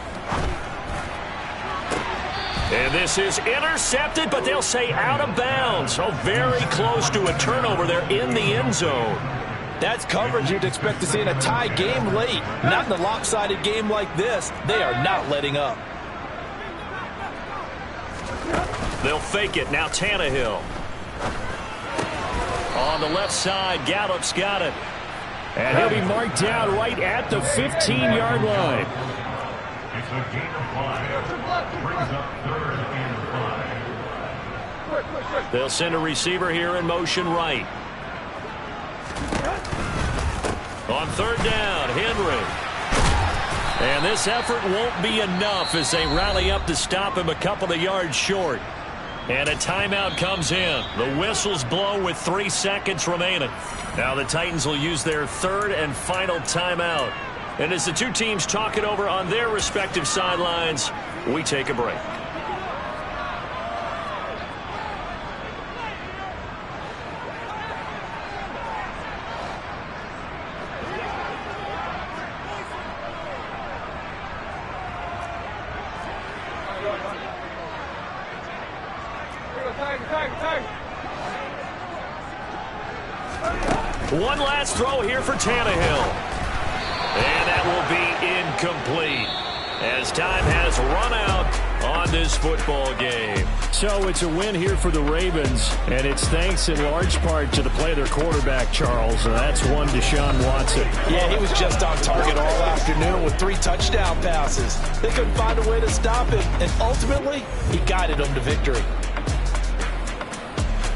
And this is intercepted, but they'll say out of bounds. Oh, very close to a turnover there in the end zone. That's coverage you'd expect to see in a tie game late. Not in a lopsided game like this. They are not letting up. They'll fake it. Now Tannehill. On the left side, Gallup's got it. And he'll be marked down right at the 15-yard line. It's a gain of 5. Brings up 3rd and 5. They'll send a receiver here in motion right. On 3rd down, Henry. And this effort won't be enough as they rally up to stop him a couple of yards short. And a timeout comes in. The whistles blow with 3 seconds remaining. Now the Titans will use their 3rd and final timeout. And as the two teams talk it over on their respective sidelines, we take a break. One last throw here for Tannehill. And that will be incomplete as time has run out on this football game. So it's a win here for the Ravens, and it's thanks in large part to the play of their quarterback, Charles, and that's one Deshaun Watson. Yeah, he was just on target all afternoon with 3 touchdown passes. They couldn't find a way to stop him, and ultimately, he guided them to victory.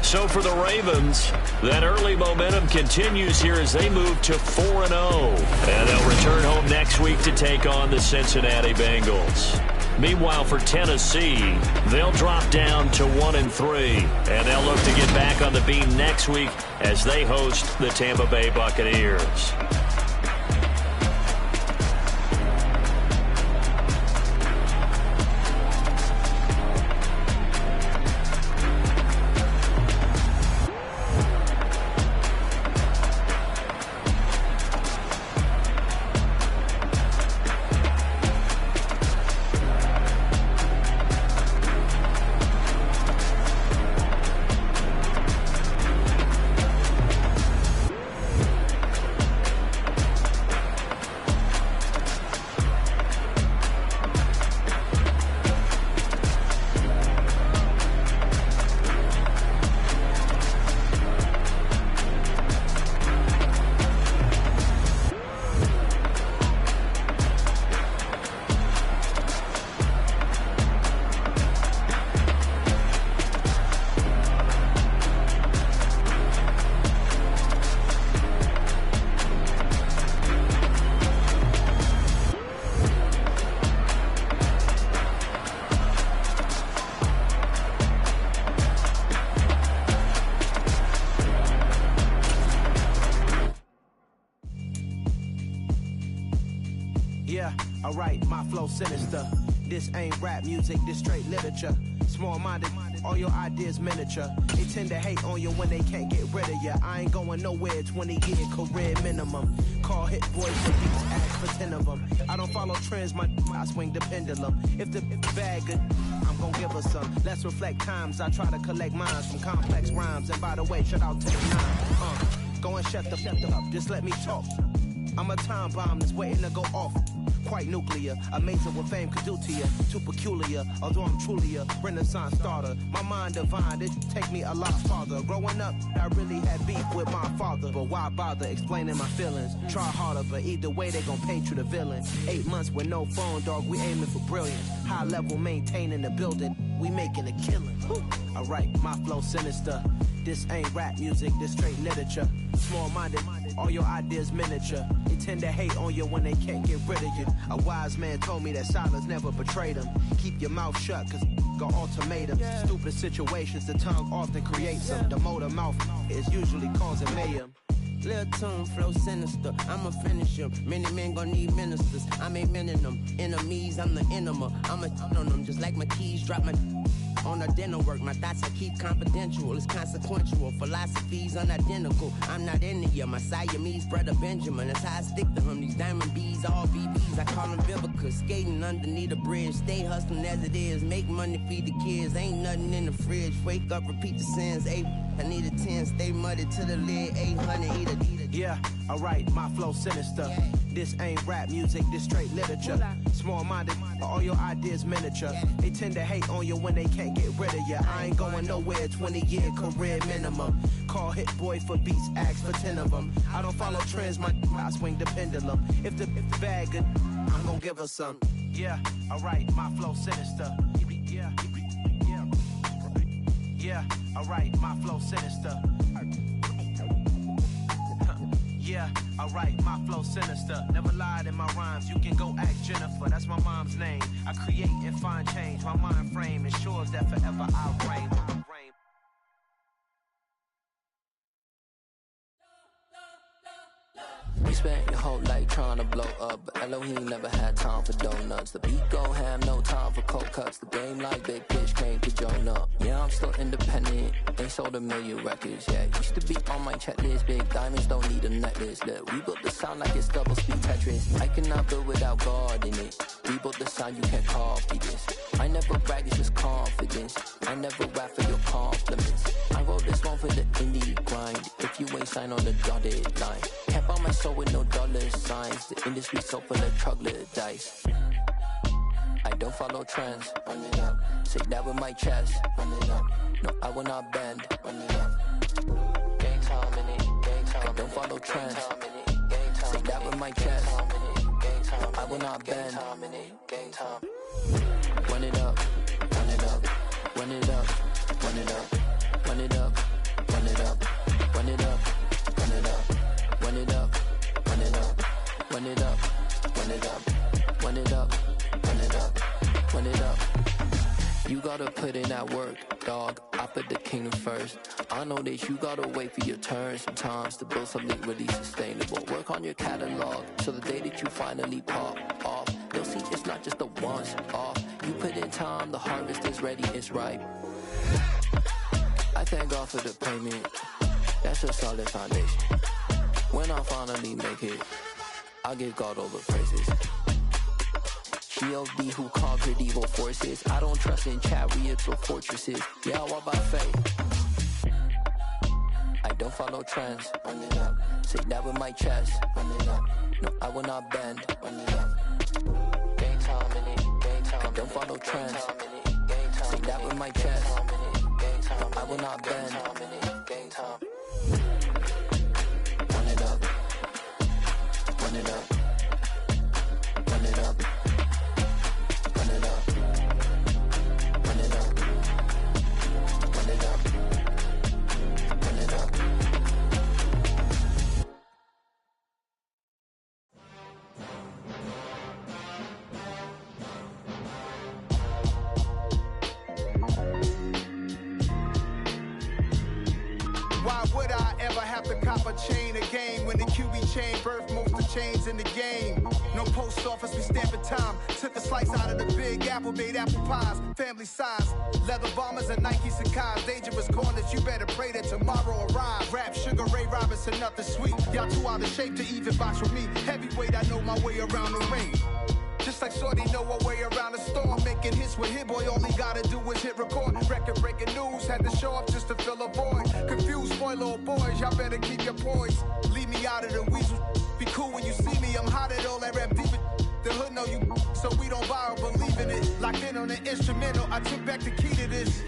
So for the Ravens, that early momentum continues here as they move to 4-0. And they'll return home next week to take on the Cincinnati Bengals. Meanwhile, for Tennessee, they'll drop down to 1-3. And they'll look to get back on the beam next week as they host the Tampa Bay Buccaneers. Yeah, alright, my flow sinister. This ain't rap music, this straight literature. Small-minded, all your ideas miniature. They tend to hate on you when they can't get rid of you. I ain't going nowhere, 20-year career minimum. Call hit boys for beats, ask for 10 of them. I don't follow trends, I swing the pendulum. If the bag good, I'm gonna give her some. Let's reflect times, I try to collect minds from complex rhymes. And by the way, shout out Tech 9. Go and shut the up, just let me talk. I'm a time bomb that's waiting to go off. Quite nuclear, amazing what fame could do to you. Too peculiar, although I'm truly a renaissance starter. My mind divine, it take me a lot farther. Growing up, I really had beef with my father. But why bother explaining my feelings? Try harder, but either way they gon' paint you the villain. 8 months with no phone, dog, we aiming for brilliant. High level maintaining the building, we making a killing. Alright, my flow sinister. This ain't rap music, this straight literature. Small-minded, all your ideas miniature. They tend to hate on you when they can't get rid of you. A wise man told me that silence never betrayed him. Keep your mouth shut, cause got ultimatums. Stupid situations, the tongue often creates them. The motor mouth is usually causing mayhem. Lil' tune, flow sinister. I'ma finish him. Many men gon' need ministers. I'm a men in them. Enemies, I'm the enema. I'ma on them just like my keys. Drop my on a dinner work. My thoughts I keep confidential. It's consequential. Philosophies unidentical. I'm not in it. My Siamese brother Benjamin. That's how I stick to him. These diamond bees, all BBs. I call them Vivica. Skating underneath a bridge. Stay hustling as it is. Make money, feed the kids. Ain't nothing in the fridge. Wake up, repeat the sins. I need a 10, stay muddy to the lid, 800, eat a. Yeah, alright, my flow sinister. Yeah. This ain't rap music, this straight literature. Small-minded, all your ideas miniature. Yeah. They tend to hate on you when they can't get rid of you. I ain't going nowhere, 20-year career minimum. Call Hit Boy for beats, ask for 10 of them. I don't follow trends, I swing the pendulum. If the bag good, I'm gonna give her some. Yeah, alright, my flow sinister. Yeah, alright, my flow sinister. Yeah, alright, my flow sinister. Never lied in my rhymes, you can go ask Jennifer. That's my mom's name. I create and find change. My mind frame ensures that forever I reign. You spent your whole life trying to blow up, but Elohim never had time for donuts. The beat go ham, no time for cold cuts. The game like Big Pitch came to Jonah. Yeah, I'm still independent, ain't sold 1 million records. Yeah, used to be on my checklist. Big diamonds don't need a necklace. Look, we built the sound like it's double speed Tetris. I cannot build without God in it. We built the sound, you can't copy this. I never brag, it's just confidence. I never rap for your compliments. I wrote this one for the indie grind. If you ain't signed on the dotted line, can't buy my soul with no dollar signs. The industry so full of troglodytes. I don't follow trends. Run it up. Say that with my chest. Run it up. No, I will not bend. Run it up. Gang time in it. Gang time. I don't follow trends. Say that with my chest. No, I will not bend. Gang time. Run it up. Run it up. Run it up. Run it up. Run it up. Run it up. Run it up. Run it up. Run it up. Run it up. Run it up. Run it up. Run it up. Run it up. Run it up. You gotta put in that work, dog. I put the kingdom first. I know that you gotta wait for your turn sometimes to build something really sustainable. Work on your catalog, so the day that you finally pop off, you'll see it's not just a once off. You put in time, the harvest is ready, it's ripe. I thank God for the payment. That's a solid foundation. When I finally make it, I'll give God all the praises. G.O.D. who conquered evil forces. I don't trust in chariots or fortresses. Yeah, I walk by faith. I don't follow trends. Run it up. Say that with my chest. Run it up. No, I will not bend. Run it up. Gang time in it. Gang time. I don't follow trends. Say that with my chest. No, I will not bend. Gang time. Run it up. Run it up. Run it up. Run it up. Run it up. Run it up. Run it up. Why would I ever have to cop a chain again when the QB chain birthed most of chains in the game? No post office, we stamping time. Took a slice out of the Big Apple, made apple pies, family size. Leather bombers and Nike Sacai's. Dangerous corners, you better pray that tomorrow arrives. Rap, Sugar Ray Robinson, nothing sweet. Y'all too out of shape to even box with me. Heavyweight, I know my way around the ring. Just like Shorty know her way around the storm. Making hits with Hit Boy, all he gotta do is hit record. Record breaking news, had to show up just to fill a void. Confused, spoiled little boys, y'all better keep your poise. Leave me out of the weasel. Be cool when you see me, I'm hot at all that rap deep. The hood know you, so we don't borrow, believe in it. Locked in on the instrumental, I took back the key to this.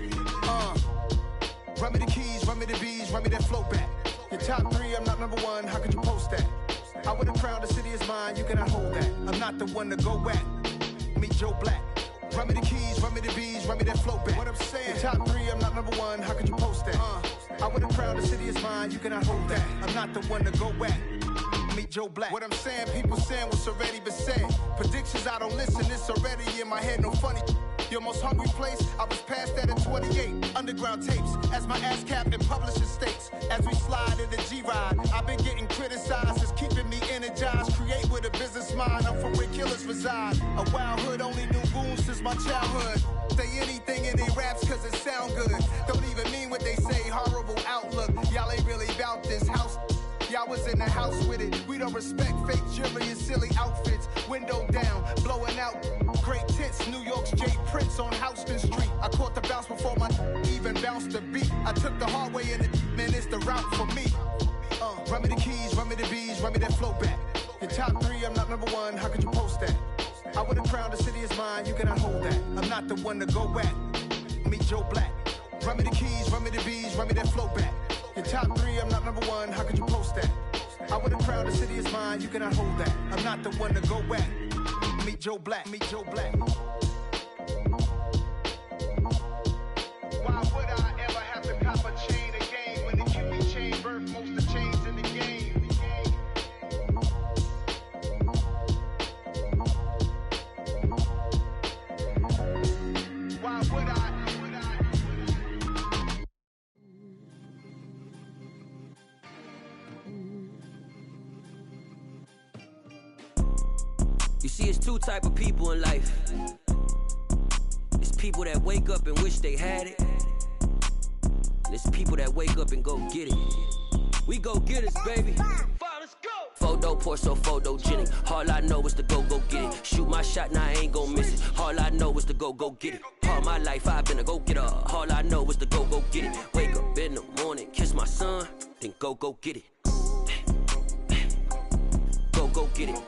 Run me the keys, run me the bees, run me that flow back. Your top 3, I'm not number 1, how could you post that? I would have crowned the city is mine, you cannot hold that. I'm not the one to go at. Meet Joe Black. Run me the keys, run me the bees, run me that flow back. What I'm saying, your top 3, I'm not number 1, how could you post that? I would have crowned the city is mine, you cannot hold that. I'm not the one to go at. Meet Joe Black. What I'm saying, people saying what's already been said. Predictions, I don't listen, it's already in my head, no funny. Your most hungry place, I was past that at 28. Underground tapes, as my ass captain publishes states. As we slide in the G-Ride, I've been getting criticized as keeping me energized. Create with a business mind, I'm from where killers reside. A wild hood, only knew goons since my childhood. Say anything in they raps cause it sound good. Don't even mean what they say, horrible outlook. Y'all ain't really about this house. Y'all was in the house with it. We don't respect fake jewelry and silly outfits. Window down, blowing out great tits. New York's J. Prince on Houston Street. I caught the bounce before my even bounced the beat. I took the hard way in it, man, it's the route for me. Run me the keys, run me the bees, run me that flow back. Your top 3, I'm not number 1, how could you post that? I would've crowned the city is mine, you cannot hold that. I'm not the one to go at. Meet Joe Black. Run me the keys, run me the bees, run me that flow back. Your top 3, I'm not number 1, how could you post that? I would've crowned the city is mine, you cannot hold that. I'm not the one to go at. Meet Joe Black, meet Joe Black. Why would I ever have to cop a chain again when the QB chain birthed most of the chains in the game? Why would I? You see, it's 2 type of people in life. It's people that wake up and wish they had it. And it's people that wake up and go get it. We go get it, baby. Photo poor, so photogenic. All I know is to go get it. Shoot my shot, now I ain't gon' miss it. All I know is to go get it. All my life I've been a go-getter. All I know is to go get it. Wake up in the morning, kiss my son, then go get it. Go get it.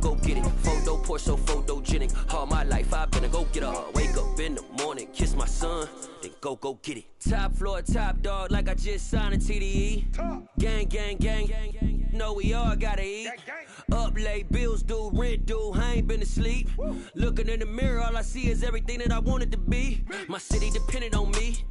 Go get it. Photo poor, so photogenic. All my life I've been a go-getter. Wake up in the morning, kiss my son, then go get it. Top floor, top dog, like I just signed a TDE. Gang. Know we all gotta eat. Up late, bills due, rent due, I ain't been asleep. Looking in the mirror, all I see is everything that I wanted to be. My city depended on me,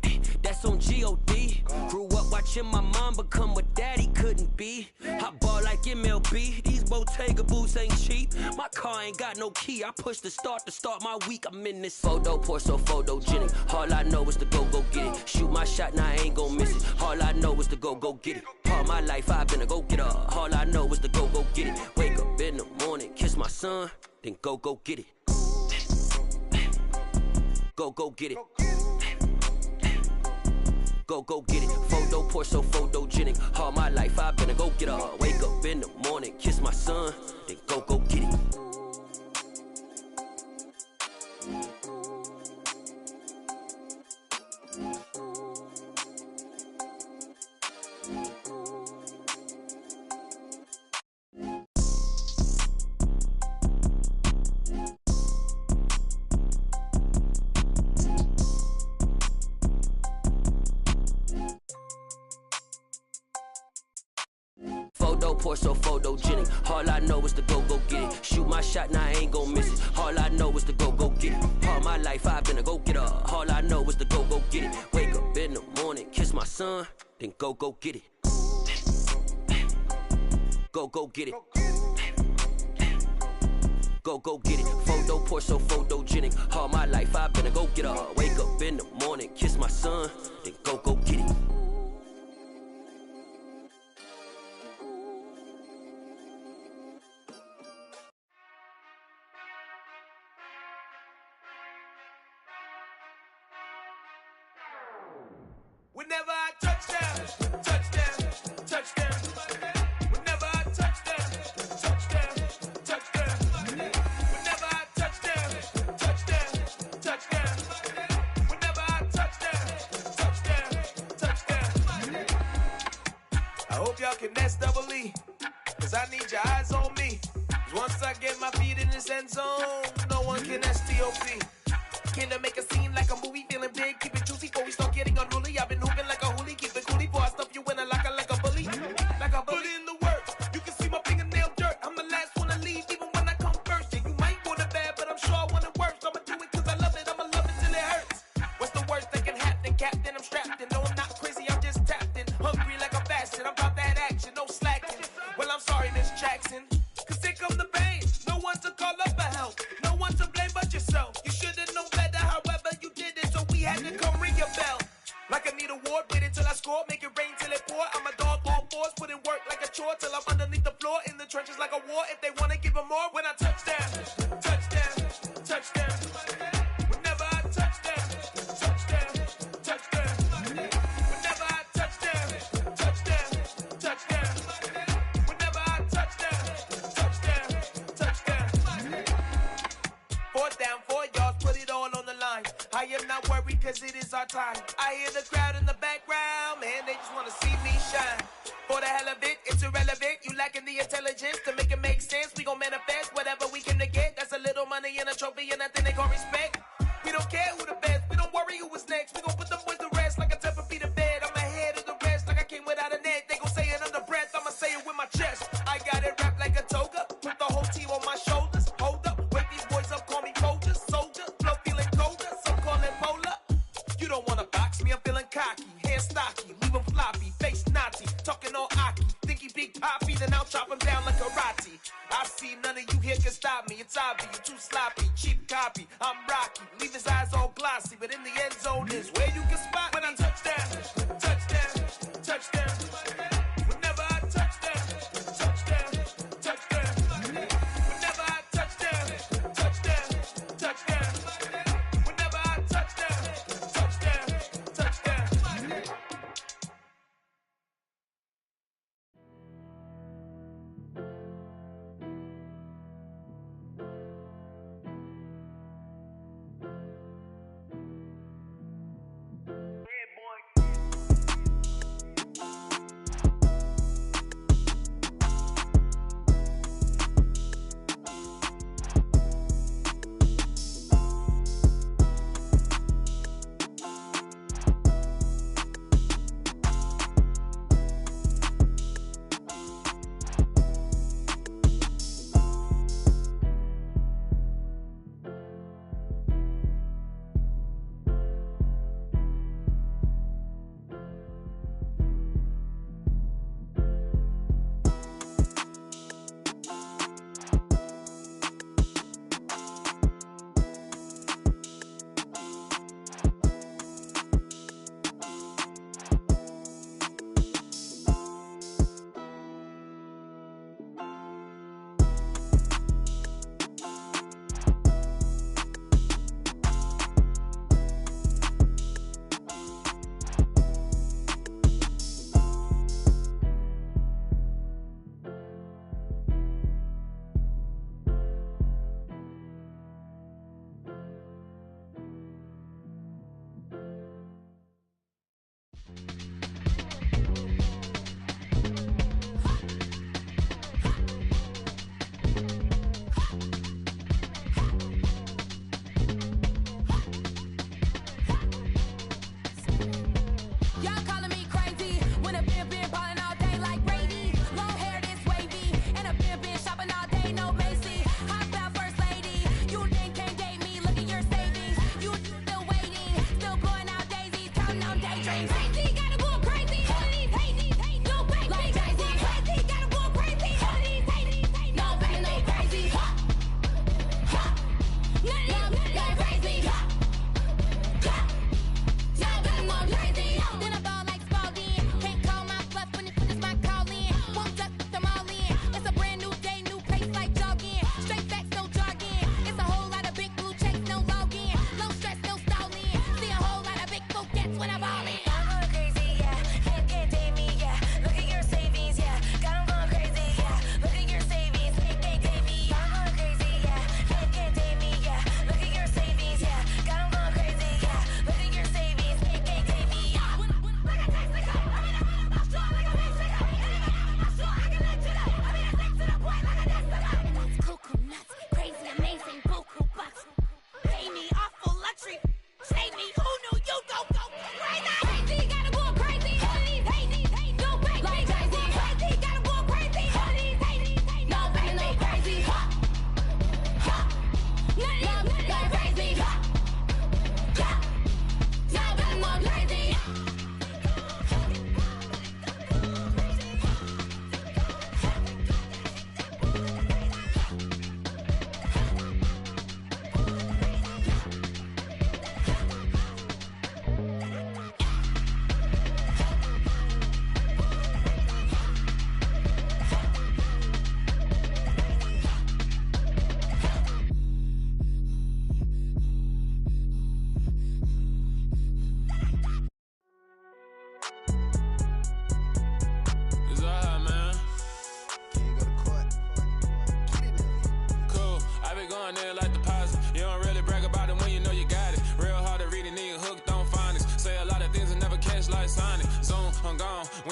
that's on G.O.D. Grew up watching my mom become what daddy couldn't be. I ball like MLB, these Bottega boots ain't cheap. My car ain't got no key, I push the start to start my week. I'm in this photo poor, so photogenic. All I know is to go get it. Shoot my shot, now I ain't gon' miss it. All I know is to go get it. All my life I've been a go-getter. All I know is to go get it. Wake up in the morning, kiss my son, then go get it. Go get it. Go get it. Photo poor, so photogenic. All my life I've been a go-getter. Wake up in the morning, kiss my son, then go get it. Photo poor, so photogenic. All I know is to go get it. Shoot my shot, now I ain't gon' miss it. All I know is to go get it. All my life I've been a go-getter. All I know is to go get it. Wake up in the morning, kiss my son, then go get it. Go get it. Go get it. Photo poor, so photogenic. All my life I've been a go-getter. Wake up in the morning, kiss my son, then go get it. Whenever I touch down, whenever I touch down, whenever I touch down, whenever I touch down. I hope y'all can nest double E, cause I need your eyes on me. Cause once I get my feet in this end zone, no one can STOP. Can't make a scene like a movie, feeling big, keep it juicy before we start getting unruly. I've been hooping like a hoolie, keep it coolie before I stuff you in a locker like a bully. Like a bully. Put in the work, you can see my fingernail dirt. I'm the last one to leave, even when I come first. Yeah, you might want it bad, but I'm sure I want it worse. I'ma do it cause I love it, I'ma love it till it hurts. What's the worst that can happen, Captain? I'm strapped in, no I'm not crazy, I'm just tapped in. Hungry like a bastard, I'm about that action, no slacking. Well, I'm sorry, Miss Jackson, cause here come the pain. No one to call up for help, no one to blame. board, wait until I score, make it rain till it pour. I'm a dog on fours, put in work like a chore till I'm underneath the floor, in the trenches like a war. If they wanna give them more, when I touch down, touchdown, touchdown. Whenever I touch down, touchdown, touchdown. Whenever I touch down, touchdown, touchdown. Whenever I touch down, touchdown, touchdown. 4th down, 4 yards, put it all on the line. I am not worried cause it is our time. I hear the crowd in the background, man, they just wanna see me shine. For the hell of it, it's irrelevant. You lacking the intelligence to make it make sense. We gon' manifest whatever we came to get. That's a little money and a trophy and nothing they gon' respect. We don't care who the best, we don't worry who was next. We gon' put them boys to rest like a Tempur-Pedic bed. I'm ahead of the rest like I came without a net. They gon' say it under breath, I'ma say it with my chest. I got it wrapped like a toga, put the whole team on my shoulders. Hold up, wake these boys up, call me Folger, soldier. Flow feeling colder, some call it polar. You don't wanna box me, I'm feeling cocky. Hair stocky, leave him floppy, face naughty. Talking all aki, think he big poppy, then I'll chop him down like karate. I see none of you here can stop me. It's obvious, you too sloppy, cheap copy. I'm Rocky, leave his eyes all glossy, but in the end zone is where you can spot when I touch down, touchdown, touchdown. Whenever I touch down, touchdown, touchdown. Whenever I touch down, touchdown, touchdown. Whenever I touch down, touchdown, touchdown.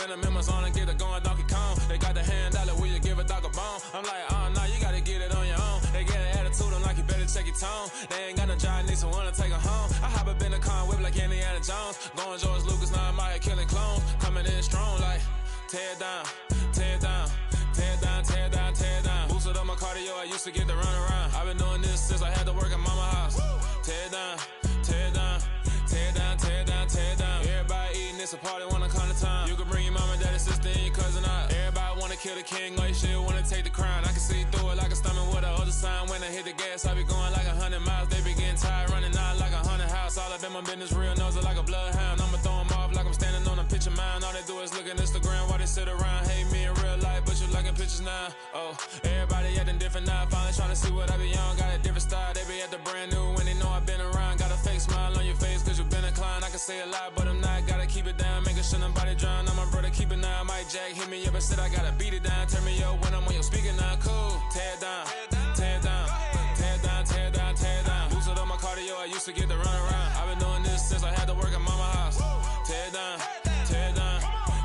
phantom members on and get it going Donkey Kong. They got the hand dollar, will you give a dog a bone? I'm like, oh, no, you gotta get it on your own. They get an attitude, I'm like, you better check your tone. They ain't got no job, need someone to take her home. I hop up in the car and whip like Indiana Jones. Going George Lucas, now I'm out here killing clones. Coming in strong like, tear it down, tear it down. Tear it down, tear it down, tear it down. Boosted up my cardio, I used to get to run around. I've been doing this since I had to work at mama house. Tear it down, tear it down, tear it down, tear it down, tear it down. Everybody eating, it's a party, wanna come to time. You can bring your mama, daddy, sister, and your cousin out. Everybody wanna kill the king, like shit, wanna take the crown. I can see through it like a stomach with a other sign. When I hit the gas, I be going like 100 miles. They be getting tired, running out like 100 house. All up in my business, real nose it like a bloodhound. I'ma throw them off like I'm standing on a picture mound. All they do is look at Instagram while they sit around. Hate me in real life, but you liking pictures now. Oh, everybody acting different now. Finally trying to see what I be on. Got a different style, they be at the brand new when they know I've been around. Got a fake smile on your face cause you been inclined. I can say a lot, but I'm not. Gotta keep it down, making sure nobody drown. I'm my brother, keep it now. Mike Jack hit me up and said I gotta beat it down. Turn me up when I'm on your speaker now. Cool, tear it down, tear it down, tear it down, tear it down, tear it down. Boosted up my cardio, I used to get to run around. I've been doing this since I had to work at mama house. Tear it down, tear it down,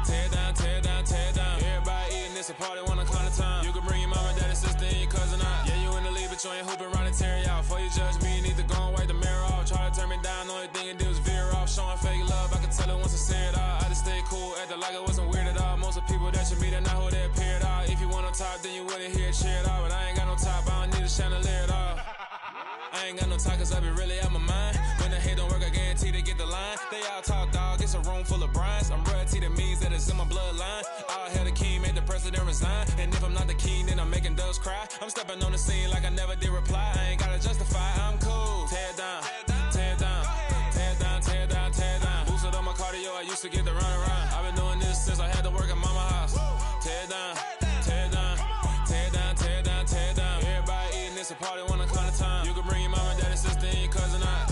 tear it down, tear it down, tear it down. Everybody eating, it's a party, wanna come to time. You can bring your mama, daddy, sister, and your cousin out. Yeah, you in the lead, but you ain't hooping around and tear you out. Before you judge me, you need to go and wipe the mirror off. Try to turn me down, the only thing you did was veer off. Showing fake love, I can tell it once I say it all. I just stay cool, acting like it wasn't weird at all. Most of the people that you meet are not who they appear at all. If you want on top, then you wouldn't hear it cheer at all. But I ain't got no top, I don't need a chandelier at all. I ain't got no talk cause I be really out my mind. When the hate don't work, I guarantee they get the line. They all talk dog, it's a room full of brines. I'm royalty, that means that it's in my bloodline. All hail the king, made the president resign. And if I'm not the king, then I'm making doves cry. I'm stepping on the scene like I never did reply. I ain't gotta justify, I'm cool. Tear it down, tear it down, tear it down, tear it down, tear it down. Boosted up my cardio, I used to get to run around. I've been doing this since I had to work at mama house. Tear it down, tear it down, tear it down, tear it down, tear it down. Everybody eating, it's a party, wanna come to time. You can bring your mama, daddy, sister, and your cousin out.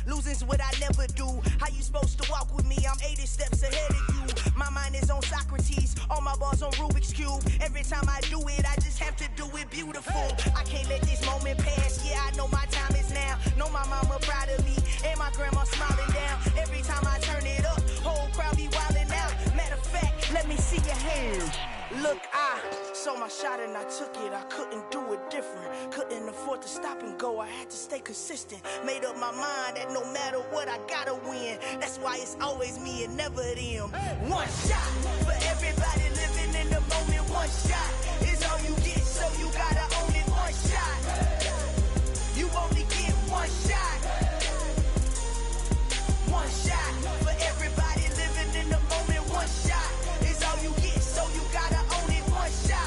Losing's what I never do. How you supposed to walk with me? I'm 80 steps ahead of you. My mind is on Socrates, all my balls on Rubik's Cube. Every time I do it, I just have to do it beautiful. I can't let this moment pass. Yeah, I know my time is now. Know my mama proud of me, and my grandma smiling down. Every time I turn it up, whole crowd be wildin' out. Matter of fact, let me see your hands. Look, I saw my shot and I took it. I couldn't do it different. Couldn't afford to stop and go. I had to stay consistent. Made up my mind that no matter what, I gotta win. That's why it's always me and never them. One shot for everybody living in the moment. One shot is all you get, so you gotta own it. One shot. You only get one shot. One shot for everybody living in the moment. One shot is all you get, so you gotta own it. One shot.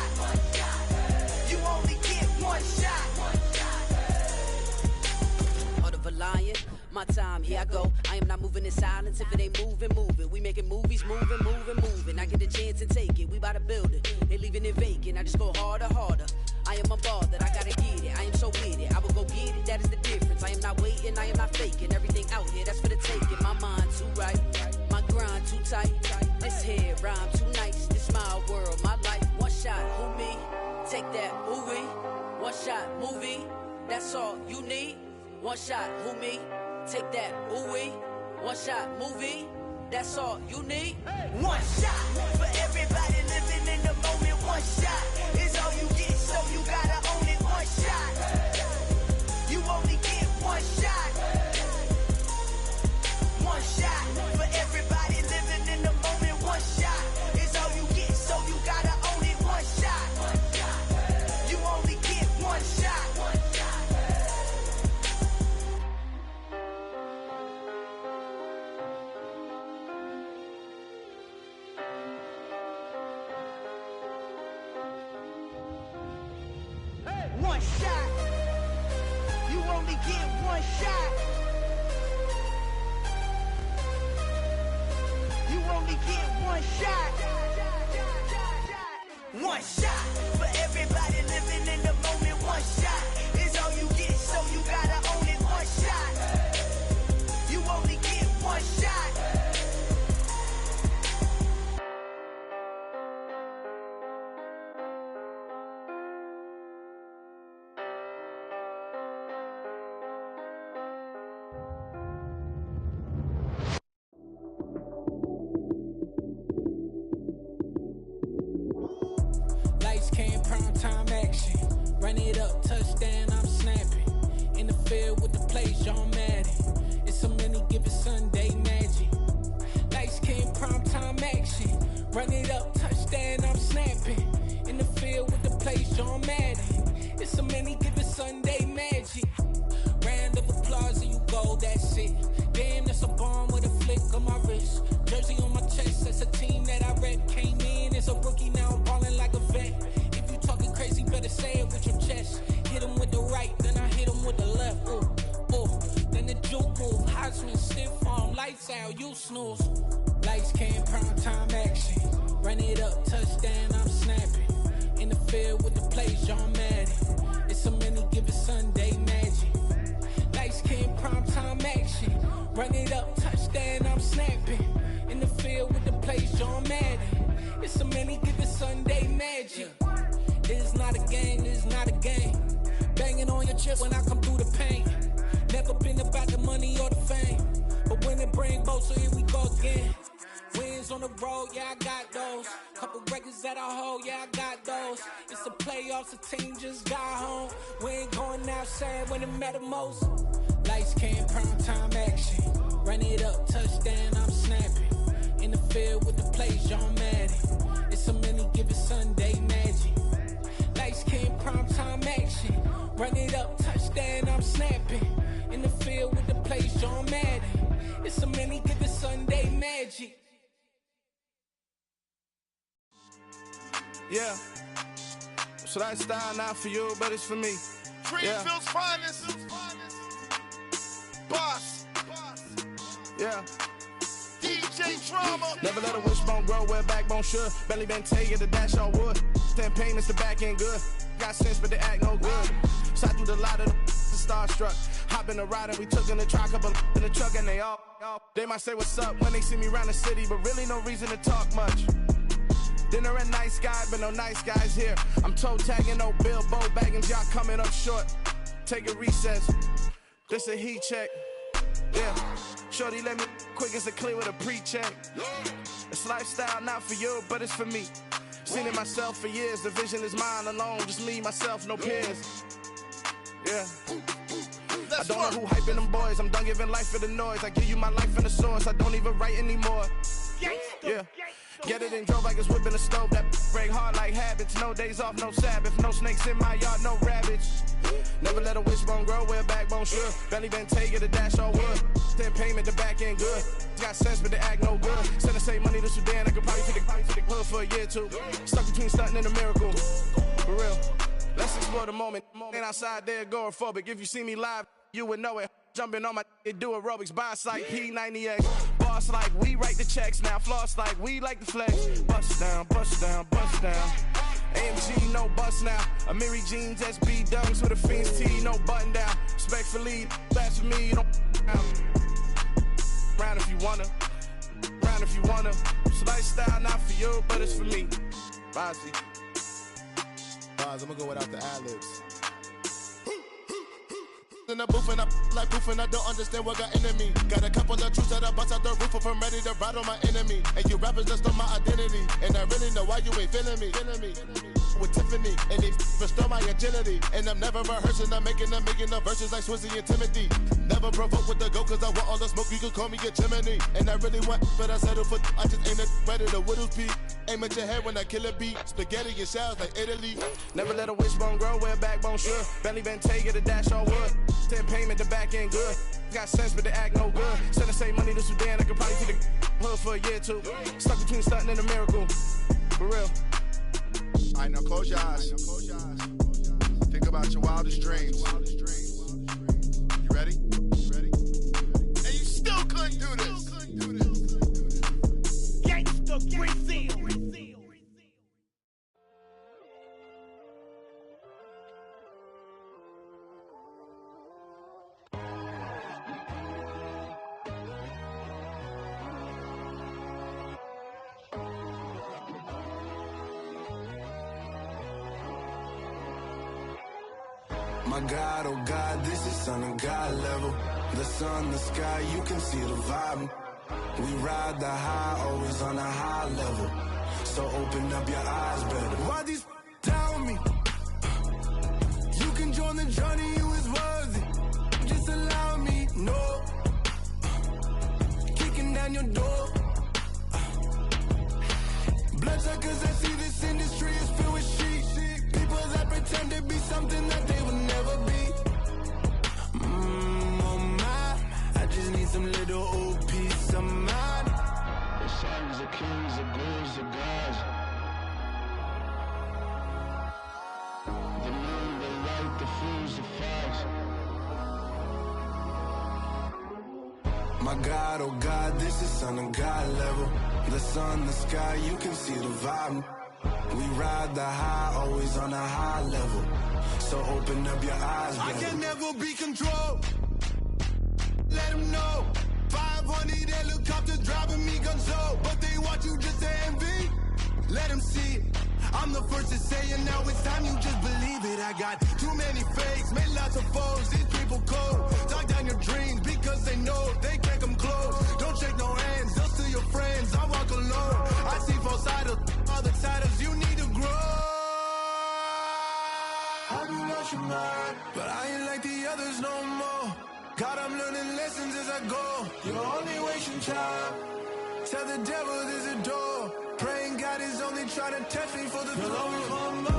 You only get one shot. Heart of a lion, my time, here I go. I am not moving in silence. If it ain't moving, moving. We making movies, moving, moving, moving. I get a chance and take it. We bout to build it. They leaving it vacant. I just go harder, harder. I am unbothered, I gotta get it. I am so with it. I will go get it, that is the difference. I am not waiting, I am not faking. Everything out here, that's for the taking. My mind too right, my grind too tight. This here rhyme too nice. This my world, my life. One shot, who me? Take that, movie. One shot, movie. That's all you need. One shot, who me? Take that, ooh-wee. One shot, movie. That's all you need. One shot for everybody living in the moment. One one shot is all you get, so you gotta own it. One shot. You only get one shot. One shot for everybody living in the moment. One shot is all you get, so you gotta own it. One shot. You only get one shot. One shot. You only get one shot. You only get one shot. One shot for everybody living in the moment. One shot is all you get, so you gotta own it. One shot. You only get one shot. Lights came, prime time action. Run it up, touchdown, I'm snapping. In the field with the plays, John Madden. It's so many, give it Sunday magic. Lights came, prime time action. Run it up, touchdown, I'm snapping. In the field with the plays, John Madden. It's so many, give it Sunday magic. Round of applause and you go, that's it. Damn, that's a bomb with a flick on my wrist. Jersey on my chest, that's a team that I rep. Came in as a rookie, now I'm ballin' like a vet. If you talking crazy, better say it with your chest. Hit him with the right, then I hit him with the left. Ooh, ooh, then the juke move. Heisman, stiff arm, lights out, you snooze. Lights came, prime time action. Run it up, touchdown, I'm snapping. In the field with the plays, John Madden. It's so many, give it Sunday magic. Lights came, prime time action. Run it up, touchdown, I'm snapping. In the field with the plays, John Madden. It's so many, give it Sunday magic. It's not a game, it's not a game. Banging on your chest when I come through the pain. Never been about the money or the fame. But when it bring both, so here we go again. Wins on the road, yeah, I got those. Couple records that I hold, yeah, I got those. It's the playoffs, the team just got home. We ain't going outside when it matter most. Lights came, prime time action. Run it up, touchdown, I'm snapping. In the field with the plays, John Madden. It's so many, give it Sunday magic. Lights came, prime time action. Run it up, touchdown, I'm snapping. In the field with the plays, John Madden. It's so many, give it Sunday magic. Yeah. So that style not for you, but it's for me. Greenfield's finest. Boss. Yeah. DJ Drama. Never let a wishbone grow where backbone should. Belly been taking the dash on wood. 10 payments, the back end good. Got sense, but they act no good. Shot through the lot of the starstruck. Hop in the ride and we took in the truck, couple in the truck and they all. They might say what's up when they see me around the city, but really no reason to talk much. Dinner at Nice Guy, but no nice guys here. I'm toe tagging, no Bilbo bagging, y'all coming up short. Take a recess. This a heat check. Yeah. Shorty let me quick as a clear with a pre-check. It's lifestyle not for you, but it's for me. Seen it myself for years. The vision is mine alone. Just me, myself, no peers. Yeah. I don't know who hyping them boys. I'm done giving life for the noise. I give you my life in the source. I don't even write anymore. Yeah. Get it and drove like it's whipping a stove. That break hard like habits. No days off, no Sabbath. No snakes in my yard, no rabbits. Never let a wishbone grow where backbone should. Belly been taking the dash on wood. 10 payment, the back end good. Got sense, but they act no good. Send the same money to Sudan. I could probably take the hood for a year or two. Stuck between stunting and a miracle. For real. Let's explore the moment. Ain't outside there agoraphobic. If you see me live, you would know it. Jumping on my do aerobics, boss like P90X. Boss like we write the checks now. Floss like we like the flex. Bust down, bust down, bust down. AMG, no bust now. Amiri jeans, SB dunks with a Fiends T, no button down. Respectfully, that's for me, you don't round if you wanna. Round if you wanna. So lifestyle not for you, but it's for me. Bozzy. I'm gonna go without the ad-libs. In the booth and I like proof and I don't understand what got into me. Got a couple of truths that I bust out the roof if I'm ready to ride on my enemy. And you rappers just stole my identity, and I really know why you ain't feeling me. With Tiffany, and they restore my agility. And I'm never rehearsing, I'm making a million of verses like Swizzy and Timothy. Never provoke with the go, cause I want all the smoke, you can call me a chimney. And I really want, but I settle for, I just ain't ready to whittle pea. Aim at your head when I kill a beat, spaghetti and shells like Italy. Never let a wishbone grow where a backbone should. Belly Bentayga, the dash all wood. 10 payment, the back end good. Got sense, but the act no good. Send the same money to Sudan, I could probably see the hood for a year or two. Stuck between stunting and a miracle. For real. Alright, now close your eyes. Think about your wildest dreams. You ready? And you still couldn't do this. Gangsta Brazil. My God, oh God, this is Son of God level. The sun, the sky, you can see the vibe. We ride the high, always on a high level. So open up your eyes better. Why these down me? You can join the journey, you is worthy. Just allow me, no. Kicking down your door. Bloodsuckers, I see this industry is filled with sheep. People that pretend to be something that they will never be. Oh my, I just need some little old peace of mind. The sons of kings, the ghouls, the gods. The moon, the light, the fools, the fogs. My God, oh God, this is Son of God level. The sun, the sky, you can see the vibe. We ride the high, always on a high level. So open up your eyes, baby. I can never be controlled. Let them know. 500 helicopters driving me gonzo. But they want you just to envy. Let them see it. I'm the first to say it, now it's time you just believe it. I got too many fakes, made lots of foes. These people cold. Talk down your dreams because they know they can't come close. Don't shake no hands, just to your friends. I walk alone. I see both sides of other siders. You need to grow. Have you lost your mind? But I ain't like the others no more. God, I'm learning lessons as I go. You're only wasting time. Tell the devil there's a door. Praying God is only trying to test me for the glory for more.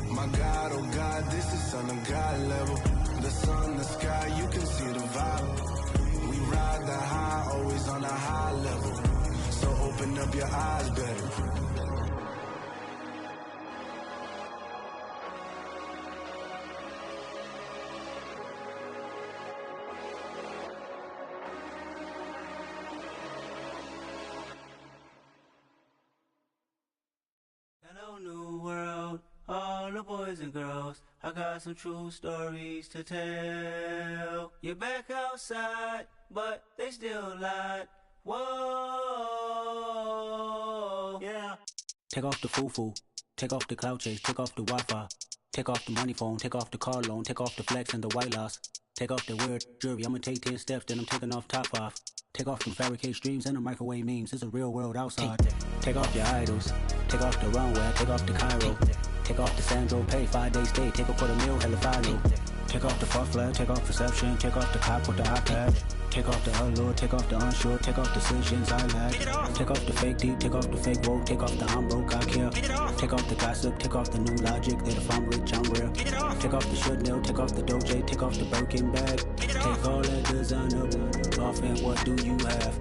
My God, oh God, this is Son of God level. The sun, the sky, you can see the vibe. We ride the high, always on a high level. So open up your eyes better. Hello, new world, all the boys and girls. I got some true stories to tell. You're back outside, but they still lied. Whoa, yeah. Take off the foo-foo, take off the cloud chase, take off the Wi-Fi, take off the money phone, take off the car loan, take off the flex and the white loss, take off the weird jewelry. I'ma take 10 steps, then I'm taking off top 5. Take off them fabricate streams and the microwave memes. It's a real world outside. Take off your idols, take off the runway, take off the Cairo, take off the Sandro Pay, 5-day stay, take a $250,000, hella follow. Take off the far flag, take off perception, take off the cop with the iPad. Take off the allure, take off the unsure, take off decisions I lack. Take off the fake deep, take off the fake woke, take off the I'm broke, I care. Take off the gossip, take off the new logic that if I'm rich, I'm real. Take off the Chanel, take off the Doja, take off the Birkin bag. Take all that designer off and what do you have?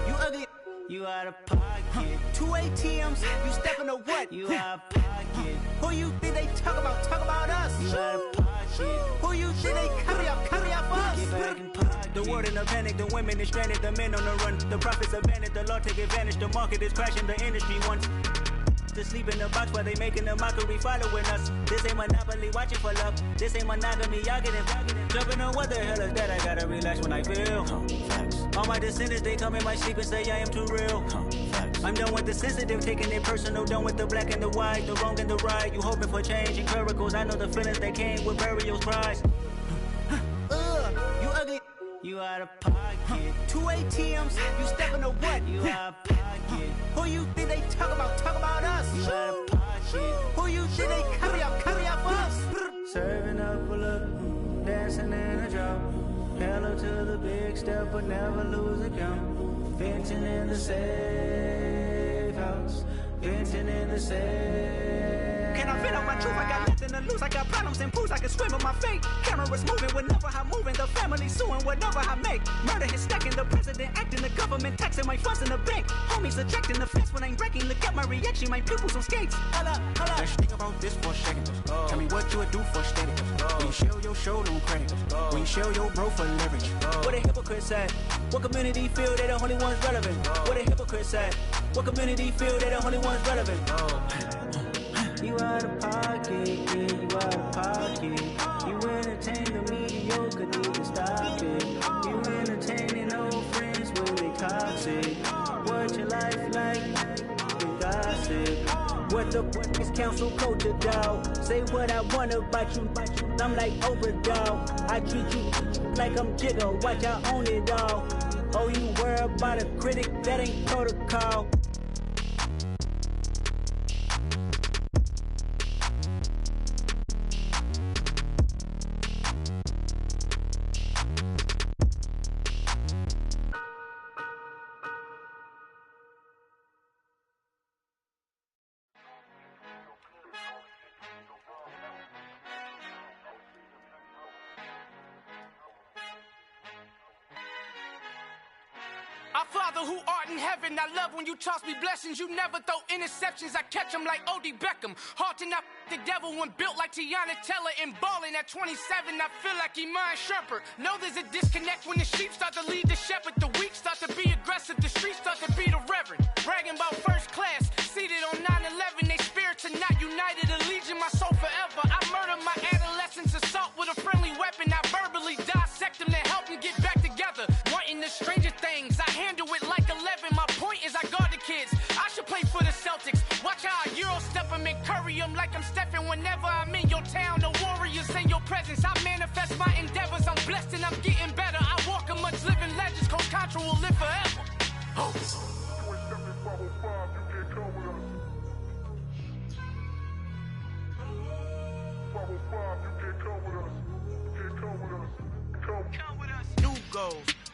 You ugly. You out of pocket. 2 ATMs, you stepping to what? You out of pocket. Who you think they talk about? Talk about us. You out of pocket. Who you think they carry up for us? Get back in pocket. The world in a panic, the women is stranded, the men on the run. The profits abandoned, the law take advantage. The market is crashing, the industry wants. to sleep in the box while they making a mockery following us. This ain't Monopoly, watching for love. This ain't monogamy, y'all get it. Jumping on what the hell is that? I gotta relax when I feel. All my descendants, they come in my sleep and say I am too real. I'm done with the sensitive, taking it personal. Done with the black and the white, the wrong and the right. You hoping for change and miracles. I know the feelings that came with burials, cries. You ugly. You out of pocket. 2 ATMs, you stepping to what? You out of pocket. Who you think they talk about? Talk about us. You out of pocket. Who you think they carry up for us? Serving up a look, dancing in a drop. Hello to the big step, but never lose a count. Venting in the safe house. Venting in the safe. Can I vent on my truth? I got nothing to lose. I got problems and booze. I can swim with my fate. Cameras moving whenever I'm moving. The family suing whatever I make. Murder is stacking. The president acting. The government taxing my funds in the bank. Homies attracting the fence when I'm wrecking. Look at my reaction. My pupils on skates. Holla. Let's think about this for a second. Tell me what you would do for steady. When you show your show, don't credit. When you show your bro for leverage. What a hypocrite said. What community feel they the only ones relevant? What a hypocrite said. What community feel they the only ones relevant? You out of pocket, yeah, you out of pocket. You entertain the mediocre, need to stop it. You entertaining old friends when they toxic. What your life like? You gossip. What the fuck is council culture, dog? Say what I want about you. I'm like Oprah, dog. I treat you like I'm Jigga. Watch I own it all. Oh, you worry about a critic? That ain't protocol. Our Father who art in heaven, I love when you toss me blessings. You never throw interceptions, I catch them like O.D. Beckham. Hard to not the devil when built like Tiana Teller and balling at 27. I feel like Iman Shumpert. Know there's a disconnect when the sheep start to lead the shepherd. The weak start to be aggressive, the streets start to be the reverend. Bragging about first class, seated on 9/11. They spirits are not united, a legion, my soul forever. I murder my adolescence, assault with a friendly weapon. I verbally dissect them to help them get back together. Wanting the stranger things, I handle it like 11. My point is I guard the kids. I should play for the Celtics. Watch how I Euro step them and curry them like I'm stepping. Whenever I'm in your town, the Warriors in your presence. I manifest my endeavors. I'm blessed and I'm getting better. I walk amongst living legends. Coach Contra will live forever. Oh.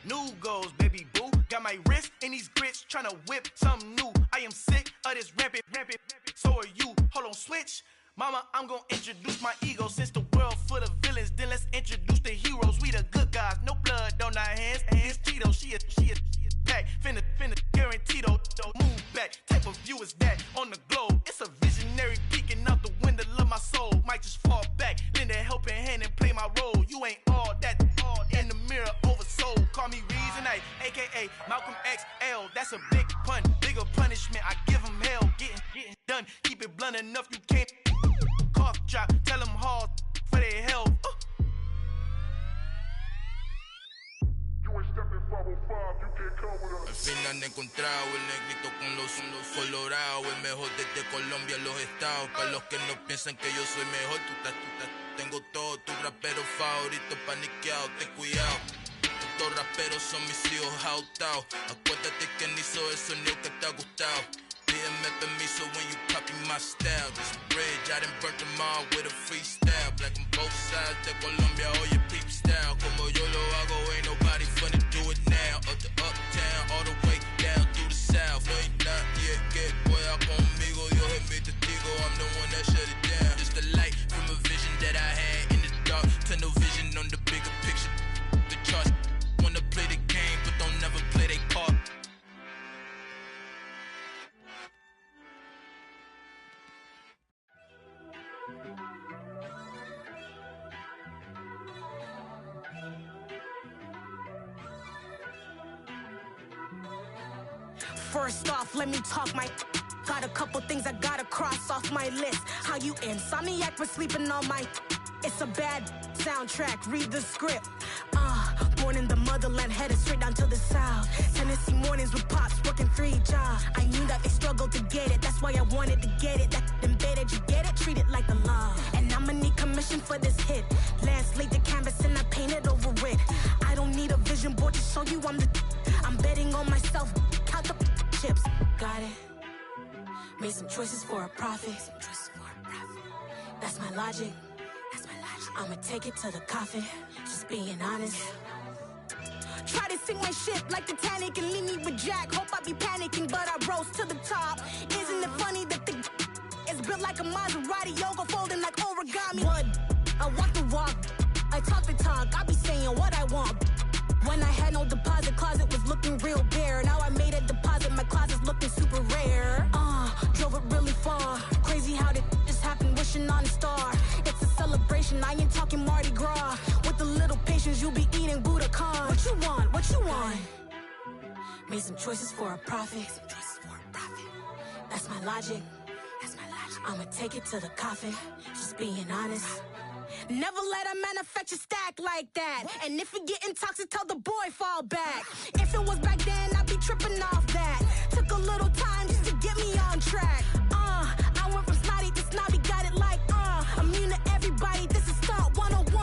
New goals, baby boo. Got my wrist in these grits, tryna whip something new. I am sick of this rampant. So are you. Hold on, switch. Mama, I'm gonna introduce my ego. Since the world full of villains, then let's introduce the heroes. We the good guys, no blood on our hands. It's Tito, she is back. Finna, guaranteed, move back. Type of view is that on the globe? It's a visionary peeking out the window of my soul. Might just fall back, lend a helping hand and play my role. You ain't all that in the mirror oversold. Call me Reasonite, aka Malcolm XL. That's a big pun, bigger punishment. I give him hell, getting done. Keep it blunt enough, you can't cough drop. Tell them hard for their health. Al fin han encontrado el negrito con los colorados, el mejor desde Colombia, los estados. Para los que no piensan que yo soy mejor, tengo todo, tu rapero favorito paniqueado, ten cuidado. Estos raperos son mis hijos jautados. Acuérdate que ni hizo el sonido que te ha gustado. Pídeme permiso when you copy my style. This bridge, I done burnt them all with a freestyle. Black on both sides de Colombia, oye peep style. Como yo lo hago, ain't nobody finna do it now. Up to uptown, all the way down through the south. No hay nadie que pueda conmigo, Dios es mi testigo. I'm the one that shut it down. Just the light from a vision that I had in the dark. Tunnel vision on the bigger picture. The charts wanna play the game, but don't never play their part. First off, let me talk my Got a couple things I gotta cross off my list. How you insomniac for sleeping on my... It's a bad soundtrack, read the script. Born in the motherland, headed straight down to the south. Tennessee mornings with pops, working 3 jobs. I knew that they struggled to get it, that's why I wanted to get it. That embedded, you get it, treat it like a law. And I'ma need commission for this hit. Last laid the canvas and I painted over it. I don't need a vision board to show you I'm betting on myself, count the chips. Got it. Made some choices for a profit. That's my logic. I'ma take it to the coffin, just being honest. Try to sink my ship like Titanic and leave me with Jack. Hope I be panicking, but I rose to the top. Isn't it funny that the is built like a Maserati, yoga folding like origami? What? I walk the walk, I talk the talk, I be saying what I want. When I had no deposit, closet was looking real bare. Now I made a deposit, my closet's looking super rare. Drove it really far. Crazy how did this happen, wishing on a star. It's a celebration, I ain't talking Mardi Gras. With a little patience, you'll be eating Budokan. What you want, what you want? Made some choices for a profit. That's my logic. I'ma take it to the coffin, just being honest. Never let a manufacture stack like that. And if you getting toxic, tell the boy fall back. If it was back then, I'd be tripping off that. Took a little time just to get me on track. I went from snotty to snobby, got it like, immune to everybody, this is stunt 101.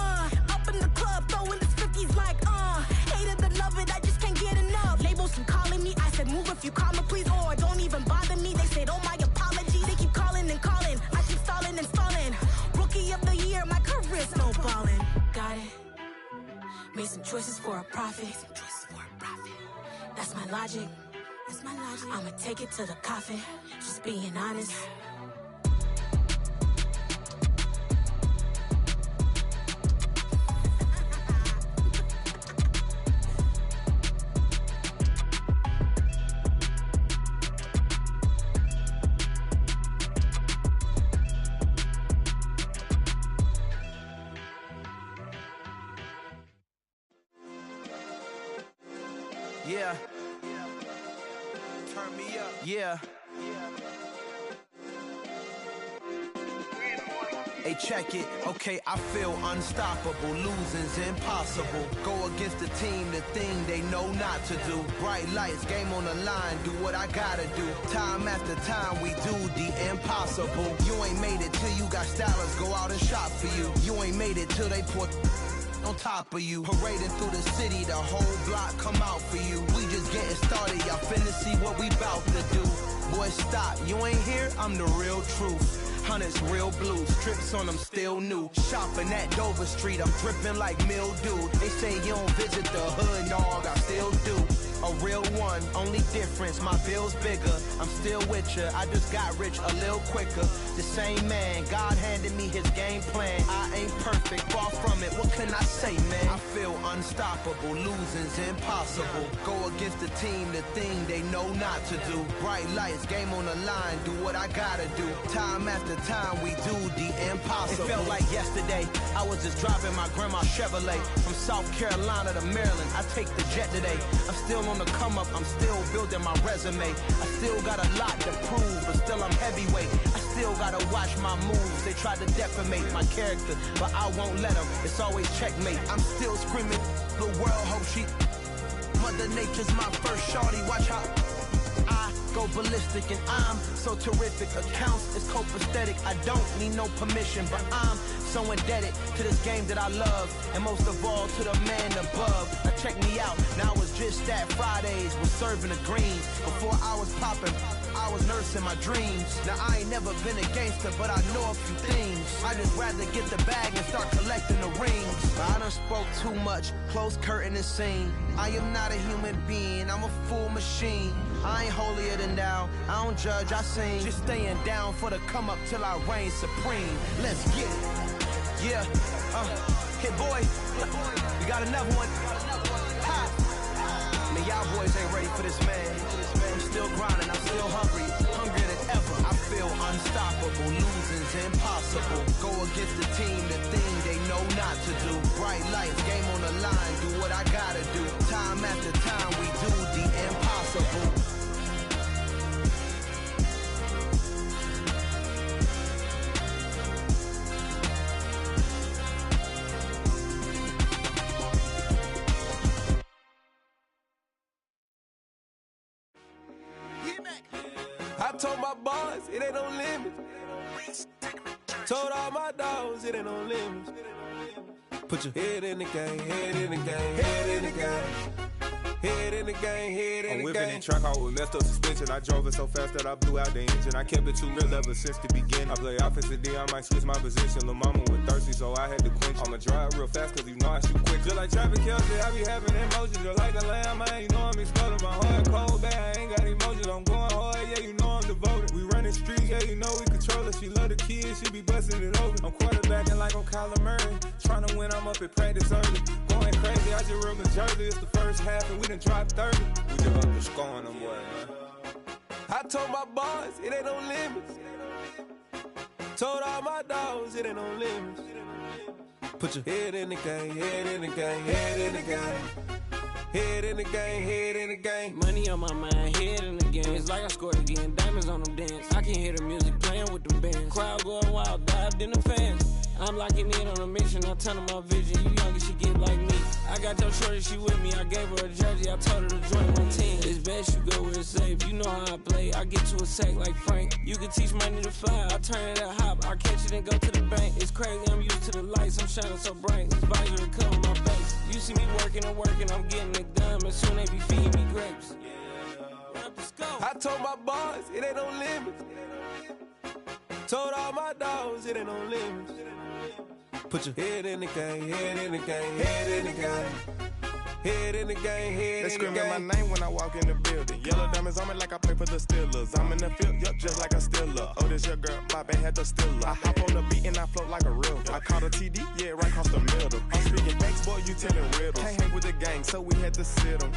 Up in the club, throwing the 50s like, hate it and love it, I just can't get enough. Labels from calling me, I said move if you call me please, or don't even bother me. They said, oh my apology, they keep calling and calling. I keep stalling and stalling. Rookie of the year, my career's snowballing. Got it. Made some choices for a profit. That's my logic. I'ma take it to the coffin, just being honest. Yeah. Turn me up. Yeah. Hey, check it. Okay, I feel unstoppable. Losing's impossible. Go against the team, the thing they know not to do. Bright lights, game on the line. Do what I gotta do. Time after time, we do the impossible. You ain't made it till you got stylers go out and shop for you. You ain't made it till they put on top of you. Parading through the city, the whole block come out for you. We just getting started, y'all finna see what we bout to do. Boy, stop, you ain't here, I'm the real truth. Hunters, real blue, strips on them still new. Shopping at Dover Street, I'm dripping like mildew. They say you don't visit the hood, dog, I still do. A real one, only difference, my bill's bigger. I'm still with ya, I just got rich a little quicker. The same man, God handed me his game plan. I ain't perfect, far from it, what can I say, man? I feel unstoppable, losing's impossible. Go against the team, the thing they know not to do. Bright lights, game on the line, do what I gotta do. Time after time, we do the impossible. It felt like yesterday, I was just driving my grandma's Chevrolet. From South Carolina to Maryland, I take the jet today. I'm still on the come up, I'm still building my resume. I still got a lot to prove, but still I'm heavyweight. I still gotta watch my moves. They try to defamate my character, but I won't let them. It's always checkmate. I'm still screaming, the world hope she. Mother Nature's my first shorty, watch how I go ballistic and I'm so terrific. Accounts is copacetic, I don't need no permission, but I'm so indebted to this game that I love, and most of all to the man above. Now check me out, now it's just that Fridays was serving the greens. Before I was popping, I was nursing my dreams. Now I ain't never been a gangster, but I know a few things. I just rather get the bag and start collecting the rings. I done spoke too much, close curtain and scene. I am not a human being, I'm a full machine. I ain't holier than thou, I don't judge, I sing. Just staying down for the come up till I reign supreme. Let's get it. Yeah, Hit Boy, we got another one. Ha! Man, y'all boys ain't ready for this, man. I'm still grinding, I'm still hungry, hungrier than ever. I feel unstoppable, losing's impossible. Go against the team, the thing they know not to do. Bright lights, game on the line, do what I gotta do. Time after time, we do the impossible. told my boys, it ain't no limits. Told all my dogs, it ain't no limits. Put your head in the game, head in the game, head in the game. Head in the game, head in the game. I'm whipping that truck out with messed up suspension. I drove it so fast that I blew out the engine. I kept it too real ever since the beginning. I play offensive D, I might switch my position. Lil' mama was thirsty, so I had to quench. I'ma drive real fast, cause you know I shoot quick. Just like Travis Kelce, I be having emotions. Just like the lamb, I ain't know I'm exploding. My heart cold, bad, I ain't got emotions. I'm going hard, yeah, you know I'm devoted. We running streets, yeah, you know we control it. She love the kids, she be busting it over. I'm quarterbacking like I'm Kyler Murray. Trying to win, I'm up at practice early. Going crazy, I just rub the jersey. It's the first half and we done dropped 30. We just up to scoring them, boy, man. I told my boys, it ain't no limits. Told all my dogs, it ain't no limits. Put your head in the game, head in the game, head in the game. Head in the game, head in the game. Money on my mind, head in the game. It's like I scored again, diamonds on them dance. I can hear the music playing with them bands. Crowd going wild, dived in the fans. I'm locking in on a mission, I turn my vision. You younger, she get like me. I got your shorty, she with me. I gave her a jersey, I told her to join my team. It's best you go where it's safe. You know how I play, I get to a sack like Frank. You can teach money to fly, I turn it at hop. I catch it and go to the bank. It's crazy, I'm used to the lights, I'm shining so bright. This visor cover my face. You see me working and working, I'm getting it done. And soon they be feeding me grapes. I told my boys, it ain't no limits. Told all my dogs, it ain't no limits. Put your head in the game, head in the game, head in the game. Head in the game, head in the game. They screaming my name when I walk in the building. Yellow diamonds on me like I play for the Steelers. I'm in the field, yup, just like a Steeler. Oh, this your girl, my bad had the Steeler. I hop on the beat and I float like a real. I caught a TD, yeah, right across the middle. I'm speaking thanks, boy, you telling riddles. Can't hang with the gang, so we had to sit them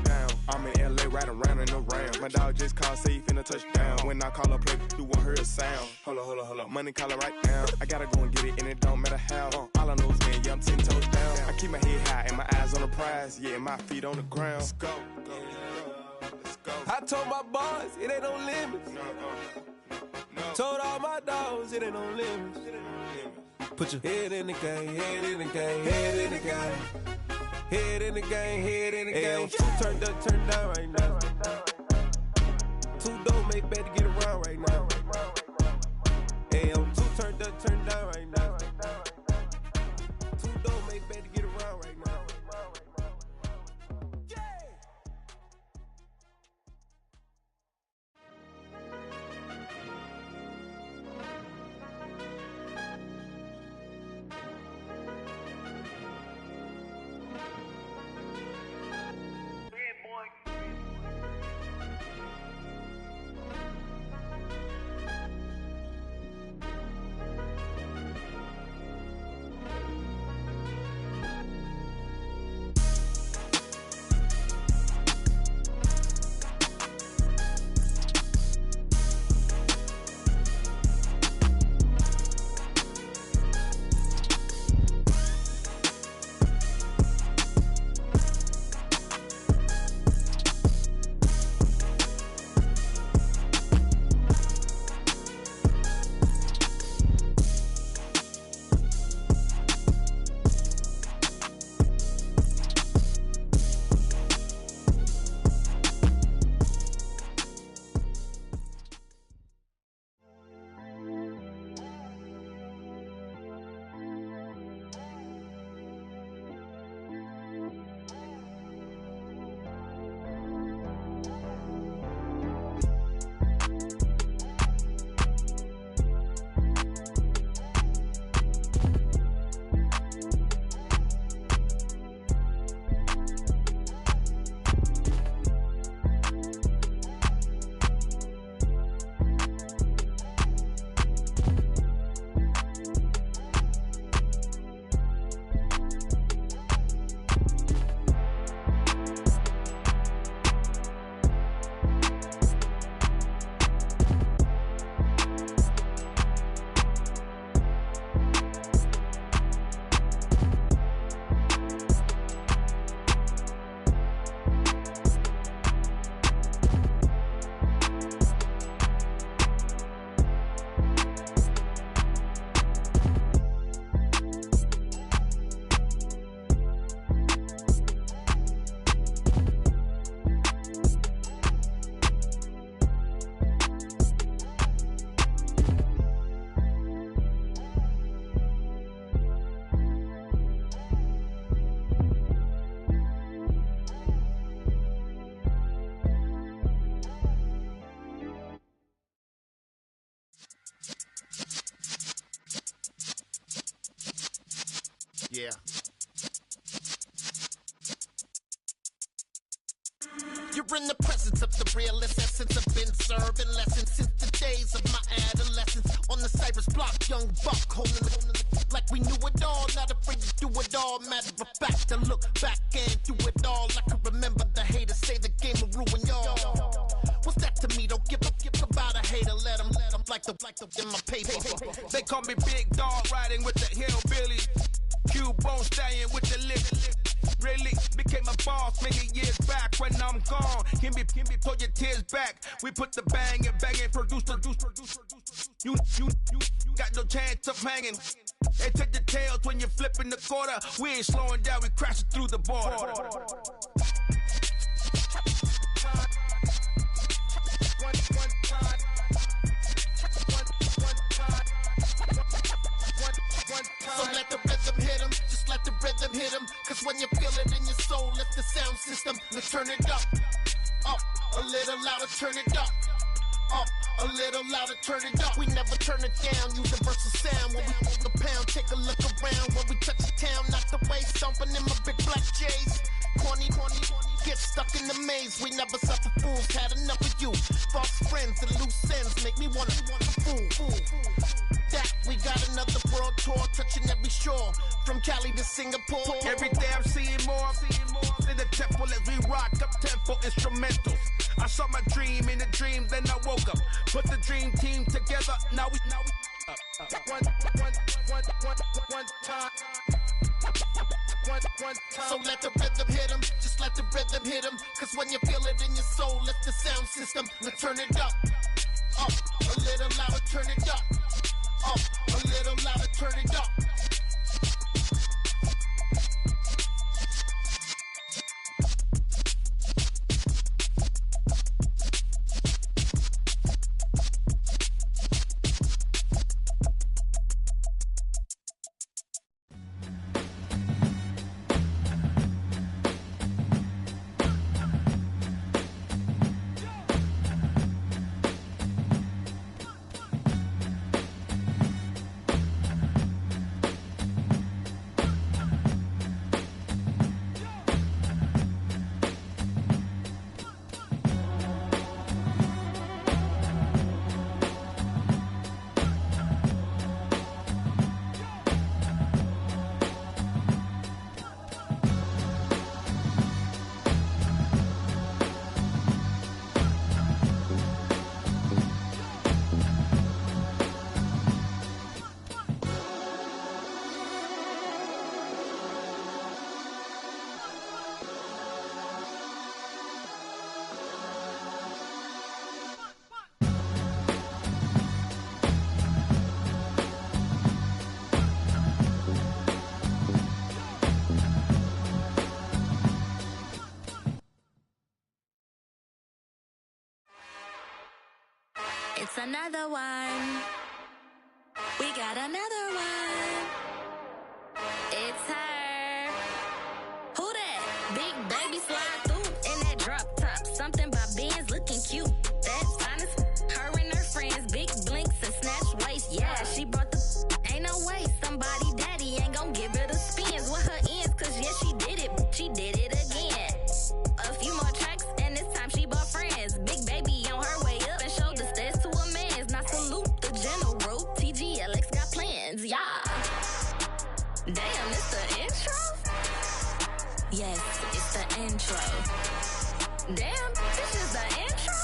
down. I'm in LA, riding around in the round. My dog just called, say he finna touch down. When I call a play, you won't hear a sound. Hold up, money caller right now. I gotta go and get it, and it don't matter how. All I know is, man, yeah, I'm 10 toes down. I keep my head high and my eyes on the prize. Yeah, my feet on the ground. Let's go. Let's go. I told my boys, it ain't no limits. Told all my dogs, it ain't no limits. Put your head in the game, head in the game, head in the game. Head in the game, head in the game. Two turned up, turned down right now. Two dope make better get around right now. Hey, two turned up, turned down right now. Two dope make better get around right now. Yeah. You're in the presence of the realest essence. I've been serving lessons since the days of my adolescence. On the Cypress block, young buck holding it like we knew it all. Not afraid to do it all. Matter of fact, to look back and do it all. I can remember the haters say the game will ruin y'all. What's that to me? Don't give about a hater. Let them like the in my paper. They call me Big Dog, riding with the hillbilly. Cubone staying with the lip. Really became a boss many years back. When I'm gone, can be pull your tears back. We put the bang and produce. You got no chance of hanging. They take the tails when you're flipping the quarter. We ain't slowing down, we crashing through the border. So let the rhythm hit him, just let the rhythm hit him. Cause when you feel it in your soul, lift the sound system. Let's turn it up, a little louder, turn it up, a little louder, turn it up. We never turn it down, universal sound. When we move the pound, take a look around. When we touch the town, knock the way, stomping in my big black J's. Corny, get stuck in the maze. We never suffer fools, had enough of you. False friends and loose ends make me wanna fool. That we got another world tour, touching every shore, from Cali to Singapore. Every day I'm seeing more in the temple as we rock up tempo instrumentals. I saw my dream in a dream, then I woke up. Put the dream team together, now we one time. So let the rhythm hit him, just let the rhythm hit him. Cause when you feel it in your soul, lift the sound system. Let's turn it up, a little louder, turn it up, a little louder, turn it up. It's another one. We got another one. It's her. Who that? Big baby slide through in that drop top. Something about Benz looking cute. That's honest. Her and her friends, big blinks and snatch waist. Yeah, she brought the. Ain't no way somebody daddy ain't gon' give her the spins with her ends. Cause yeah, she did it. She did it again. A few more tracks and this time she bought friends. Big baby on her way up and showed the stairs to a man's. Now salute the general. TGLX got plans, yeah. Damn, it's the intro? Yes, it's the intro. Damn, this is the intro?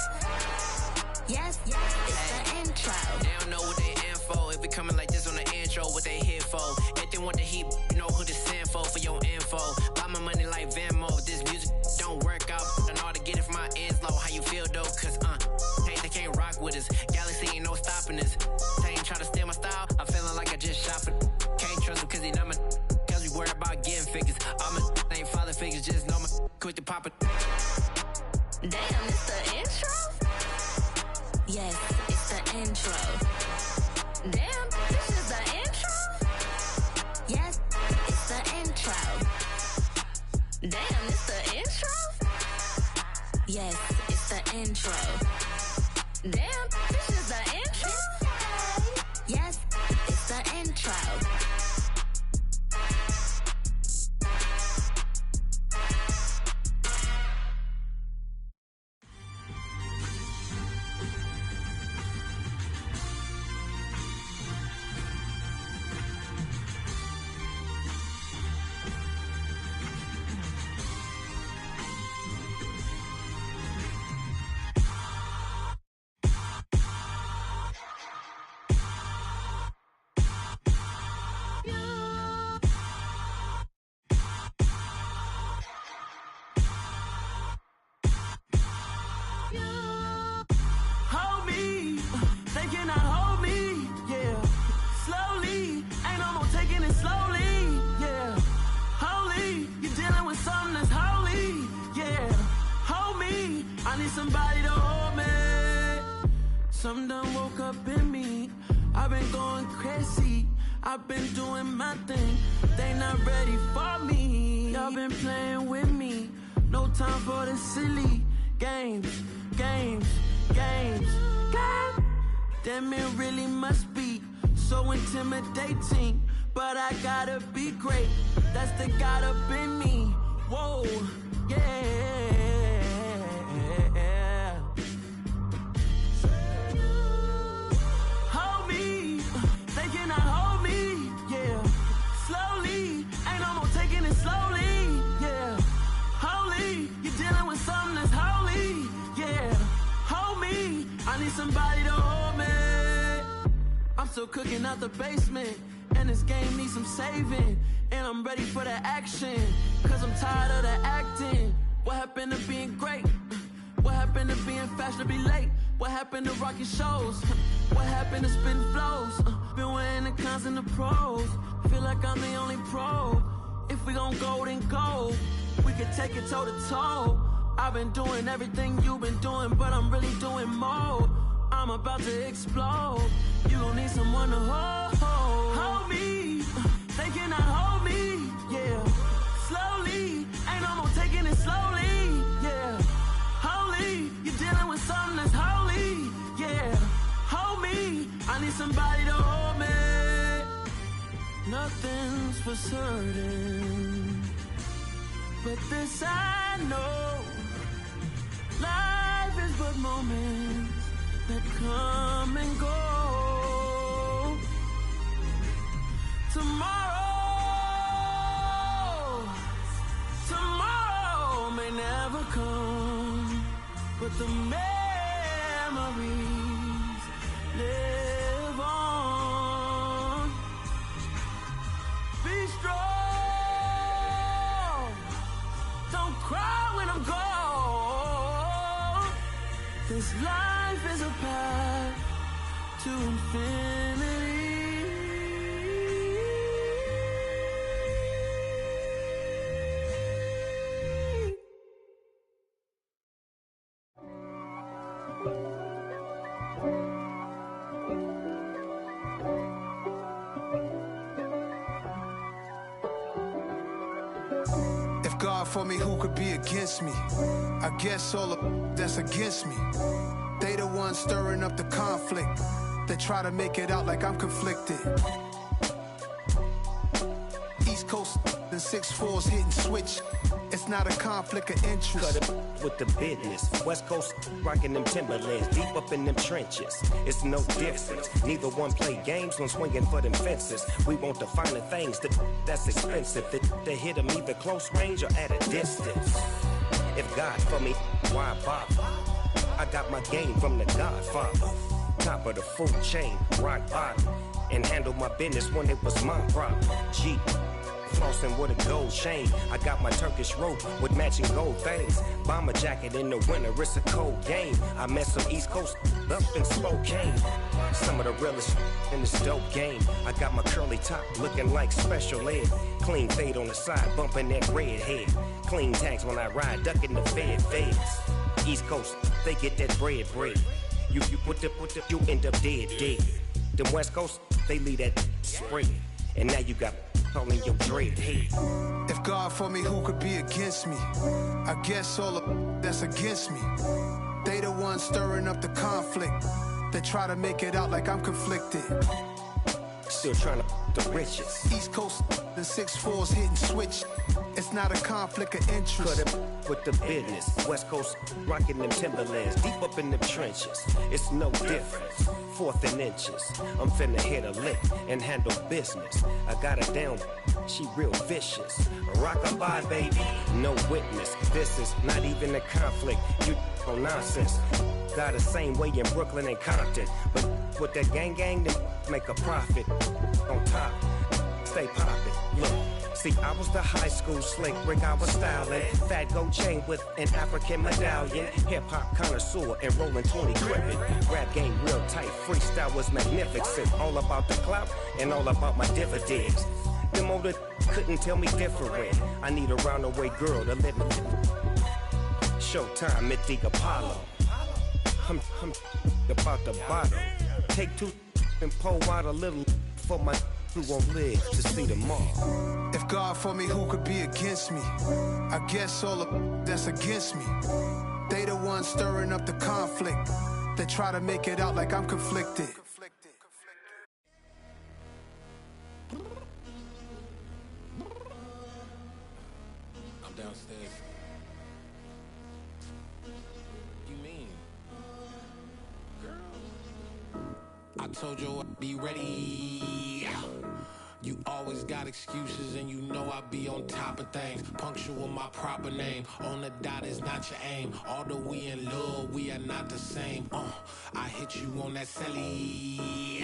Yes, it's the intro. They don't know what they in for. If we coming like this on the intro, what they here for? If they want the heat, you know who to send for your info. Buy my money like Venmo. This music don't work out. I know how to get it from my ends low. How you feel though? Cause hey, they can't rock with us. Galaxy ain't no stopping us. They ain't try to steal my style. I'm feeling like I just shot for. Can't trust him cause he not my. Cause we worried about getting figures. All my ain't father figures, just know my quick to pop it. Damn, it's the intro? Yes, it's the intro. Damn, this is the intro? Yes, it's the intro. Damn, it's the intro? Yes, it's the intro. Damn, this is the intro? Yes, it's the intro. woke up in me. I've been going crazy. I've been doing my thing. They not ready for me. Y'all been playing with me. No time for the silly games. Damn, it really must be so intimidating. But I gotta be great. That's the God up in me. Whoa, yeah. Hold me, they cannot hold me, yeah. Slowly, ain't no more taking it slowly, yeah. Holy, you're dealing with something that's holy, yeah. Hold me, I need somebody to hold me. I'm still cooking out the basement, and this game needs some saving. And I'm ready for the action, cause I'm tired of the acting. What happened to being great? What happened to being fashionably late? What happened to rocking shows? What happened to spitting flows? Been wearing the cons and the pros. Feel like I'm the only pro. If we gon' go, then go. We could take it toe to toe. I've been doing everything you've been doing, but I'm really doing more. I'm about to explode. You gon' need someone to hold me. They cannot hold me, yeah. Slowly, ain't no more taking it slowly, yeah. Holy, you're dealing with something that's holy, yeah. Hold me, I need somebody to hold me. Nothing's for certain, but this I know. Life is but moments that come and go. Tomorrow may never come, but the memories live on. Be strong, don't cry when I'm gone. This life is a path to infinity. If God for me, who could be against me? I guess all of that's against me. They the ones stirring up the conflict. They try to make it out like I'm conflicted. East Coast and 6'4's hitting switch. It's not a conflict of interest. Cut it with the business. West Coast rocking them Timberlands, deep up in them trenches. It's no difference. Neither one play games when swinging for them fences. We want the finer things that's expensive. They hit them either close range or at a distance. If God for me, why bother? I got my game from the Godfather. Top of the food chain, rock bottom. And handle my business when it was my problem. G. Flossing with a gold chain. I got my Turkish rope with matching gold things. Bomber jacket in the winter, it's a cold game. I met some East Coast up in Spokane. Some of the realest in this dope game. I got my curly top looking like special ed. Clean fade on the side, bumping that red head. Clean tags when I ride, ducking the feds. East Coast, they get that bread. You put the, you end up dead. Them West Coast, they leave that spread. And now you got all in your dread head. If God for me, who could be against me? I guess all of that's against me. They the ones stirring up the conflict. They try to make it out like I'm conflicted. Still trying to the riches. East Coast, the 6'4's hitting switch. It's not a conflict of interest. Cut it with the business. West Coast rocking them Timberlands, deep up in them trenches. It's no difference. 4th and inches. I'm finna hit a lick and handle business. I got her down, she real vicious. Rock-a-bye, baby, no witness. This is not even a conflict. You on nonsense. Got the same way in Brooklyn and Compton. But with that gang, they make a profit. On top, stay poppin'. Look. See, I was the high school slick Rick, I was styling. Fat gold chain with an African medallion. Hip-hop connoisseur and rolling 20 gripping. Rap game real tight, freestyle was magnificent. All about the clout and all about my dividends. Them older couldn't tell me different. I need a roundaway girl to live in. Showtime at the Apollo. I'm about the bottom. take two and pour out a little for my who won't live to see tomorrow. If God for me, who could be against me? I guess all the that's against me. They the ones stirring up the conflict. They try to make it out like I'm conflicted. I'm downstairs. You mean? Girl, I told you I'd be ready. You always got excuses and you know I be on top of things. Punctual my proper name. On the dot is not your aim. Although we in love, we are not the same. I hit you on that celly.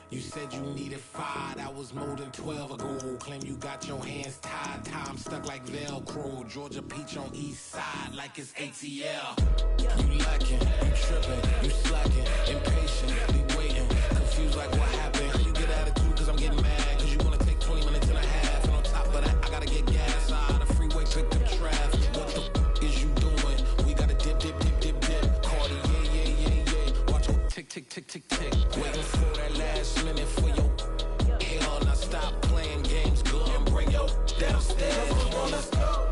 You said you needed 5, that was more than 12 ago. Claim you got your hands tied, time stuck like Velcro. Georgia Peach on east side like it's ATL. You lacking, you tripping, you slacking, impatient, be waiting, confused like what happened. You get attitude cause I'm getting mad, cause you wanna take 20 minutes and a half. And on top of that, I gotta get gas out of the freeway, pick up traffic. What the is you doing? We gotta dip, dip, dip, dip, dip. Cardi, yeah. Watch your tick, tick, tick, tick, tick. Waiting for that last minute for your hell. Now stop playing games, good and bring your downstairs. Come on, let's go.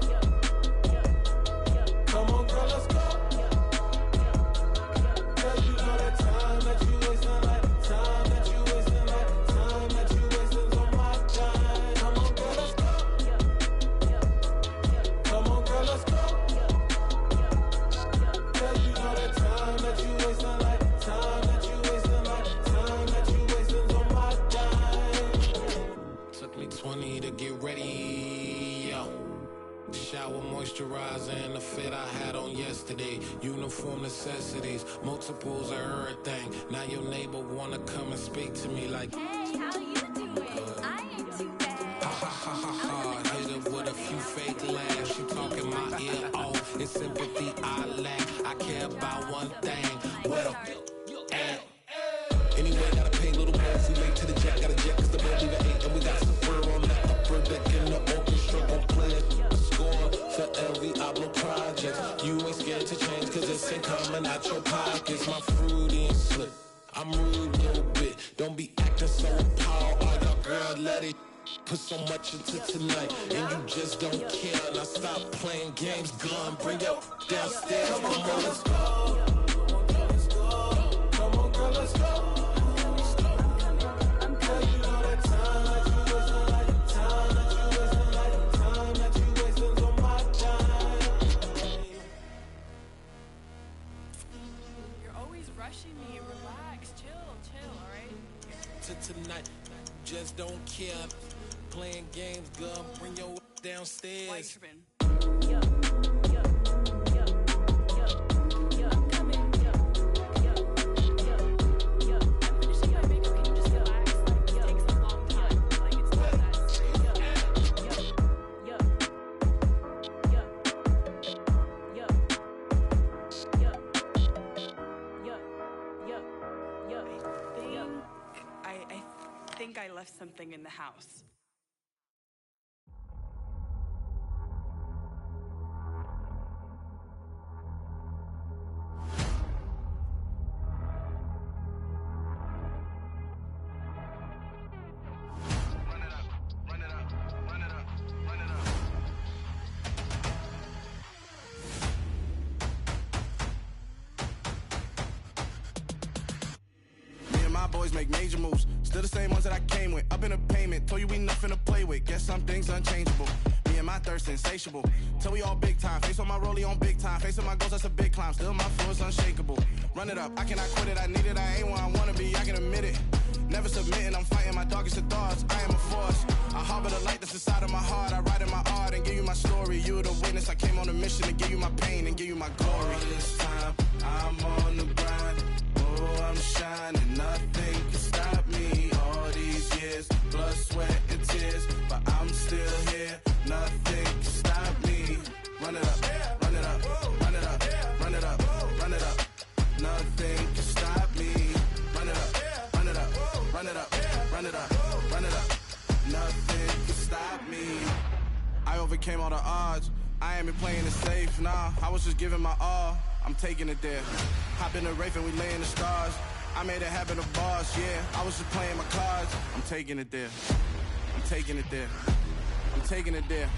Come on, girl, let's go. Cause you know that time that you wasting, like time that you wasting, like time that you wasting on my time. Come on, girl, let's go. Come on, girl, let's go. Cause you know that time that you wasting, like time that you wasting, like time that you wasting on my time. Took me 20 to get ready, yo. Shower moisturizer and the fit I had on yesterday. Uniform necessities, multiples of everything. Now your neighbor wanna come and speak to me like, hey, how you doing? I ain't too bad. Ha ha ha ha ha. Hit her with a few fake laughs. She talking my ear off. It's sympathy I lack. I care about one thing. Well, anyway, gotta pay a little more if we late to the jet. Gotta jet cause the boat leave at 8. And we got some fur on the upper deck in the orchestra. Gon' play it. For every Ablo project, you ain't scared to change cause it's ain't coming out your pockets. My fruity and slip, I'm rude a little bit. Don't be acting so appalled. All y'all girl, let it put so much into tonight and you just don't care. Now stop playing games, gun, bring your downstairs. Come on, girl, let's go. Come on, girl, let's go. Tonight, just don't care. Playing games, girl, bring your downstairs. I left something in the house. Boys make major moves, still the same ones that I came with. Up in a payment, told you we nothing to play with. Guess some things unchangeable. Me and my thirst insatiable. Till we all big time. Face on my rollie on big time. Facing my goals, that's a big climb. Still my flow is unshakable. Run it up, I cannot quit it. I need it, I ain't where I wanna be. I can admit it. Never submitting, I'm fighting my darkest of thoughts. I am a force. I harbor the light that's inside of my heart. I write in my art and give you my story. You are the witness. I came on a mission to give you my pain and give you my glory. All this time, I'm on the grind. Oh, I'm shining. Nothing can stop me. All these years, blood, sweat, and tears. But I'm still here. Nothing can stop me. Run it up, run it up, run it up, run it up, run it up. Nothing can stop me. Run it up, run it up, run it up, run it up, run it up. Nothing can stop me. I overcame all the odds. I ain't been playing it safe, nah. I was just giving my all. I'm taking it there. Hop in the Wraith and we lay in the stars. I made it happen to boss, yeah. I was just playing my cards. I'm taking it there. I'm taking it there. I'm taking it there.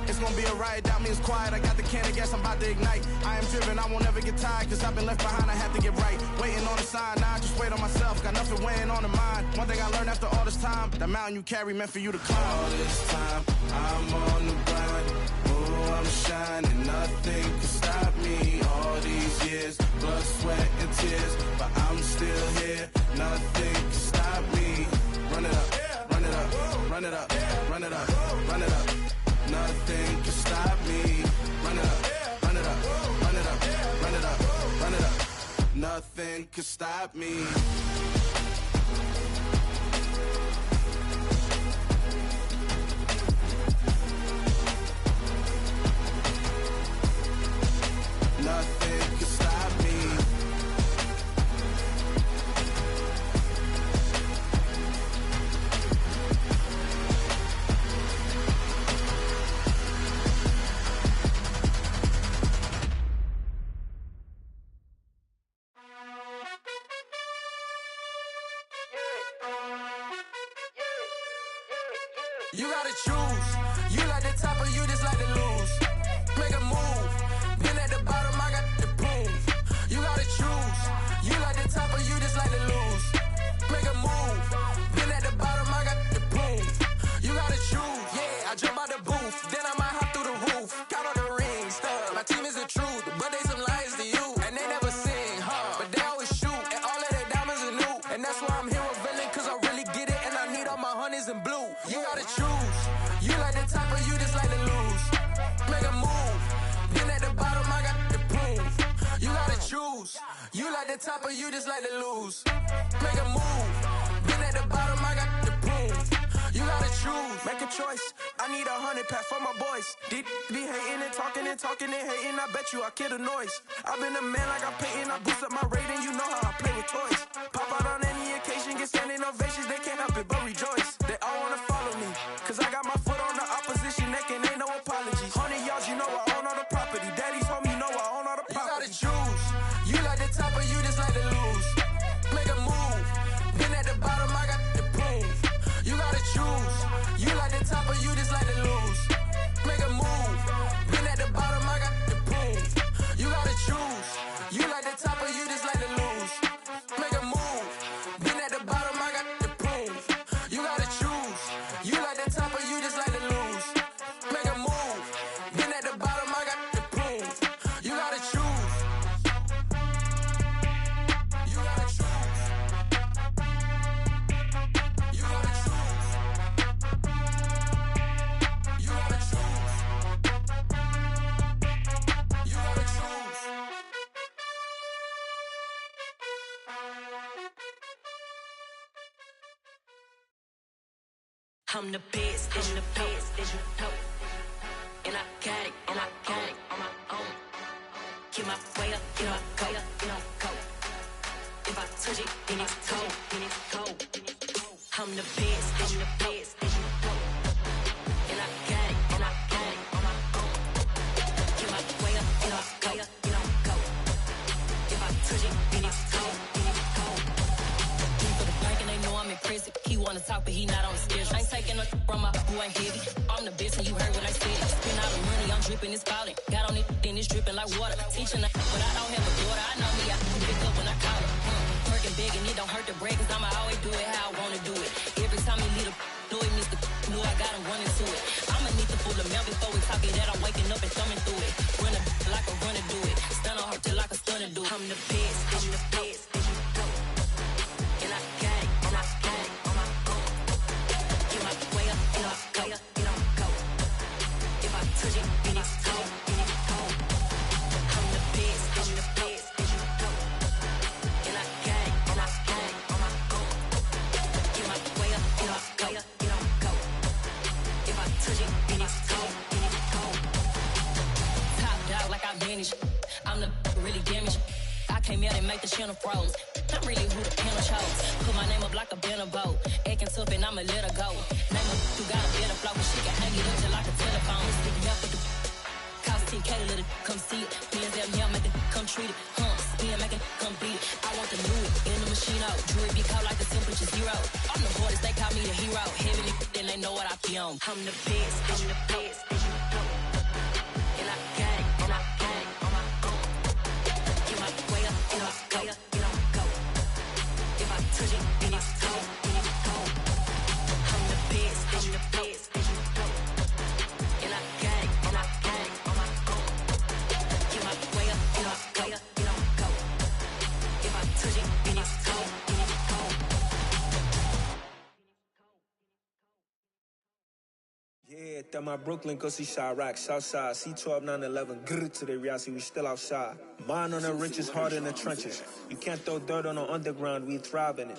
It's gonna be a riot, doubt me it's quiet. I got the can of gas, I'm about to ignite. I am driven, I won't ever get tired, cause I've been left behind, I have to get right. Waiting on the sign, now I just wait on myself. Got nothing weighing on the mind. One thing I learned after all this time, that mountain you carry meant for you to climb. All this time, I'm on the grind. Oh, I'm shining, nothing can stop me. All these years, blood, sweat, and tears, but I'm still here. Nothing can stop me. Run it up, run it up, run it up, run it up, run it up. Nothing can stop me. Run it up, run it up, run it up, run it up, run it up. Nothing can stop me. Nothing can stop me. You gotta choose. You like the top or you just like to lose. Make a move. Been at the bottom, I got the proof. You gotta choose. You like the top or you just like to lose. Make a move. Been at the bottom, I got the proof. You gotta choose. Yeah, I jump out the booth. Then I might hop through the roof. Count on the rings. My team is the truth, but they some liars to you. And they never sing, but they always shoot. And all of their diamonds are new. And that's why I'm here with Villain, cause I really get it. And I need all my honeys in blue. You gotta choose. You like the top or you just like to lose. Make a move. Been at the bottom, I got the proof. You gotta choose. You like the top or you just like to lose. Make a move. Been at the bottom, I got the proof. You gotta choose. Make a choice. I need 100 pack for my boys. Be hating and talking and hating. I bet you I kill the noise. I've been a man like I'm painting. I boost up my rating. You know how I play with toys. Pop out on any occasion, get standing ovations. They can't help it but rejoice. They all wanna follow me, cause I got my foot on the opposition neck and ain't no apologies. 100 yards, you know I own all the property. Daddy's home, you know I own all the property. You gotta choose. You like the top or you just like to lose. Make a move. Been at the bottom, I got the proof. You gotta choose. You like the top or you just like to lose. Make a move. Been at the bottom, I got the proof. You gotta choose. You like the top or you just like to lose. Make a move. Been at the bottom, I got the proof. You gotta choose. You like the top or you just like to lose. Make a move. Been at the bottom, I got the proof. You gotta choose. You gotta choose. You gotta choose. You gotta choose. You gotta choose. I'm the best, I'm the best, as you know. And I got it, and I got it on my own. Get my way up, get my go, get my go. If I touch it, then it's cold, then it's cold. I'm the best, I'm the best, as you know. And I got it, and I got it on my own. Get my way up, get my go, get my go. If I touch it, then it's cold, then it's cold. He for the bank and they know I'm impressive. He wanna talk, but he not on the schedule. I ain't taking no from my who ain't heavy. I'm the best and you heard what I said. Spend all the money, I'm dripping, it's falling. Got on it, then it's dripping like water. Teaching her, but I don't have a daughter. I know me, I can pick up when I call her. Working big and it don't hurt to break, cause I'ma always do it how I wanna do it. Every time he lead a know it means the know I got him running to it. I'ma need the full amount before we talk it that I'm waking up and thumbing through it. Run a like a runner do it. Stun on her till like a stunner do it. I'm the best, I'm the best, as you know. And I got it, and I got it on my own. Get my way up, get my go, get my go. If I touch it, then it's cold, then it's cold. I'm the best, I'm the best, as you know. And I got it, and I got it on my own. Get my way up, get my go, get my go. If I touch it, then it's cold, then it's cold. Top dog like I manage. I'm the really damaged. I came out and make the channel froze. I'm really who the panel chose. Put my name up like a banner boat. Acting tough and I'ma let her go. Name her who got a better flow, but she can hang it up just like a telephone. Stick me up with the cost 10K to let it come see it. Hands down here, make it come true. treat it. Spin, make it come beat it. I want the new in the machine out. Jewelry be cold like the temperature 0. I'm the hardest, they call me the hero. Heavy, then they know what I be on. I'm the best, I'm the best. And I got it, and I got it on my own. Get my way up, and I go, and I go. If I touch it, then it's cold, then it's cold. I'm the best, I'm the best. And I got it, and I got it on my own. Get my way up, and I go, and I go. If I touch it, then it's cold, then it's cold. Yeah, that my Brooklyn, go see Chirac, Southside, C12, 911, grrr to the Riasi, we still outside. Mine on the richest, heart in the trenches. You can't throw dirt on the underground, we thrive in it.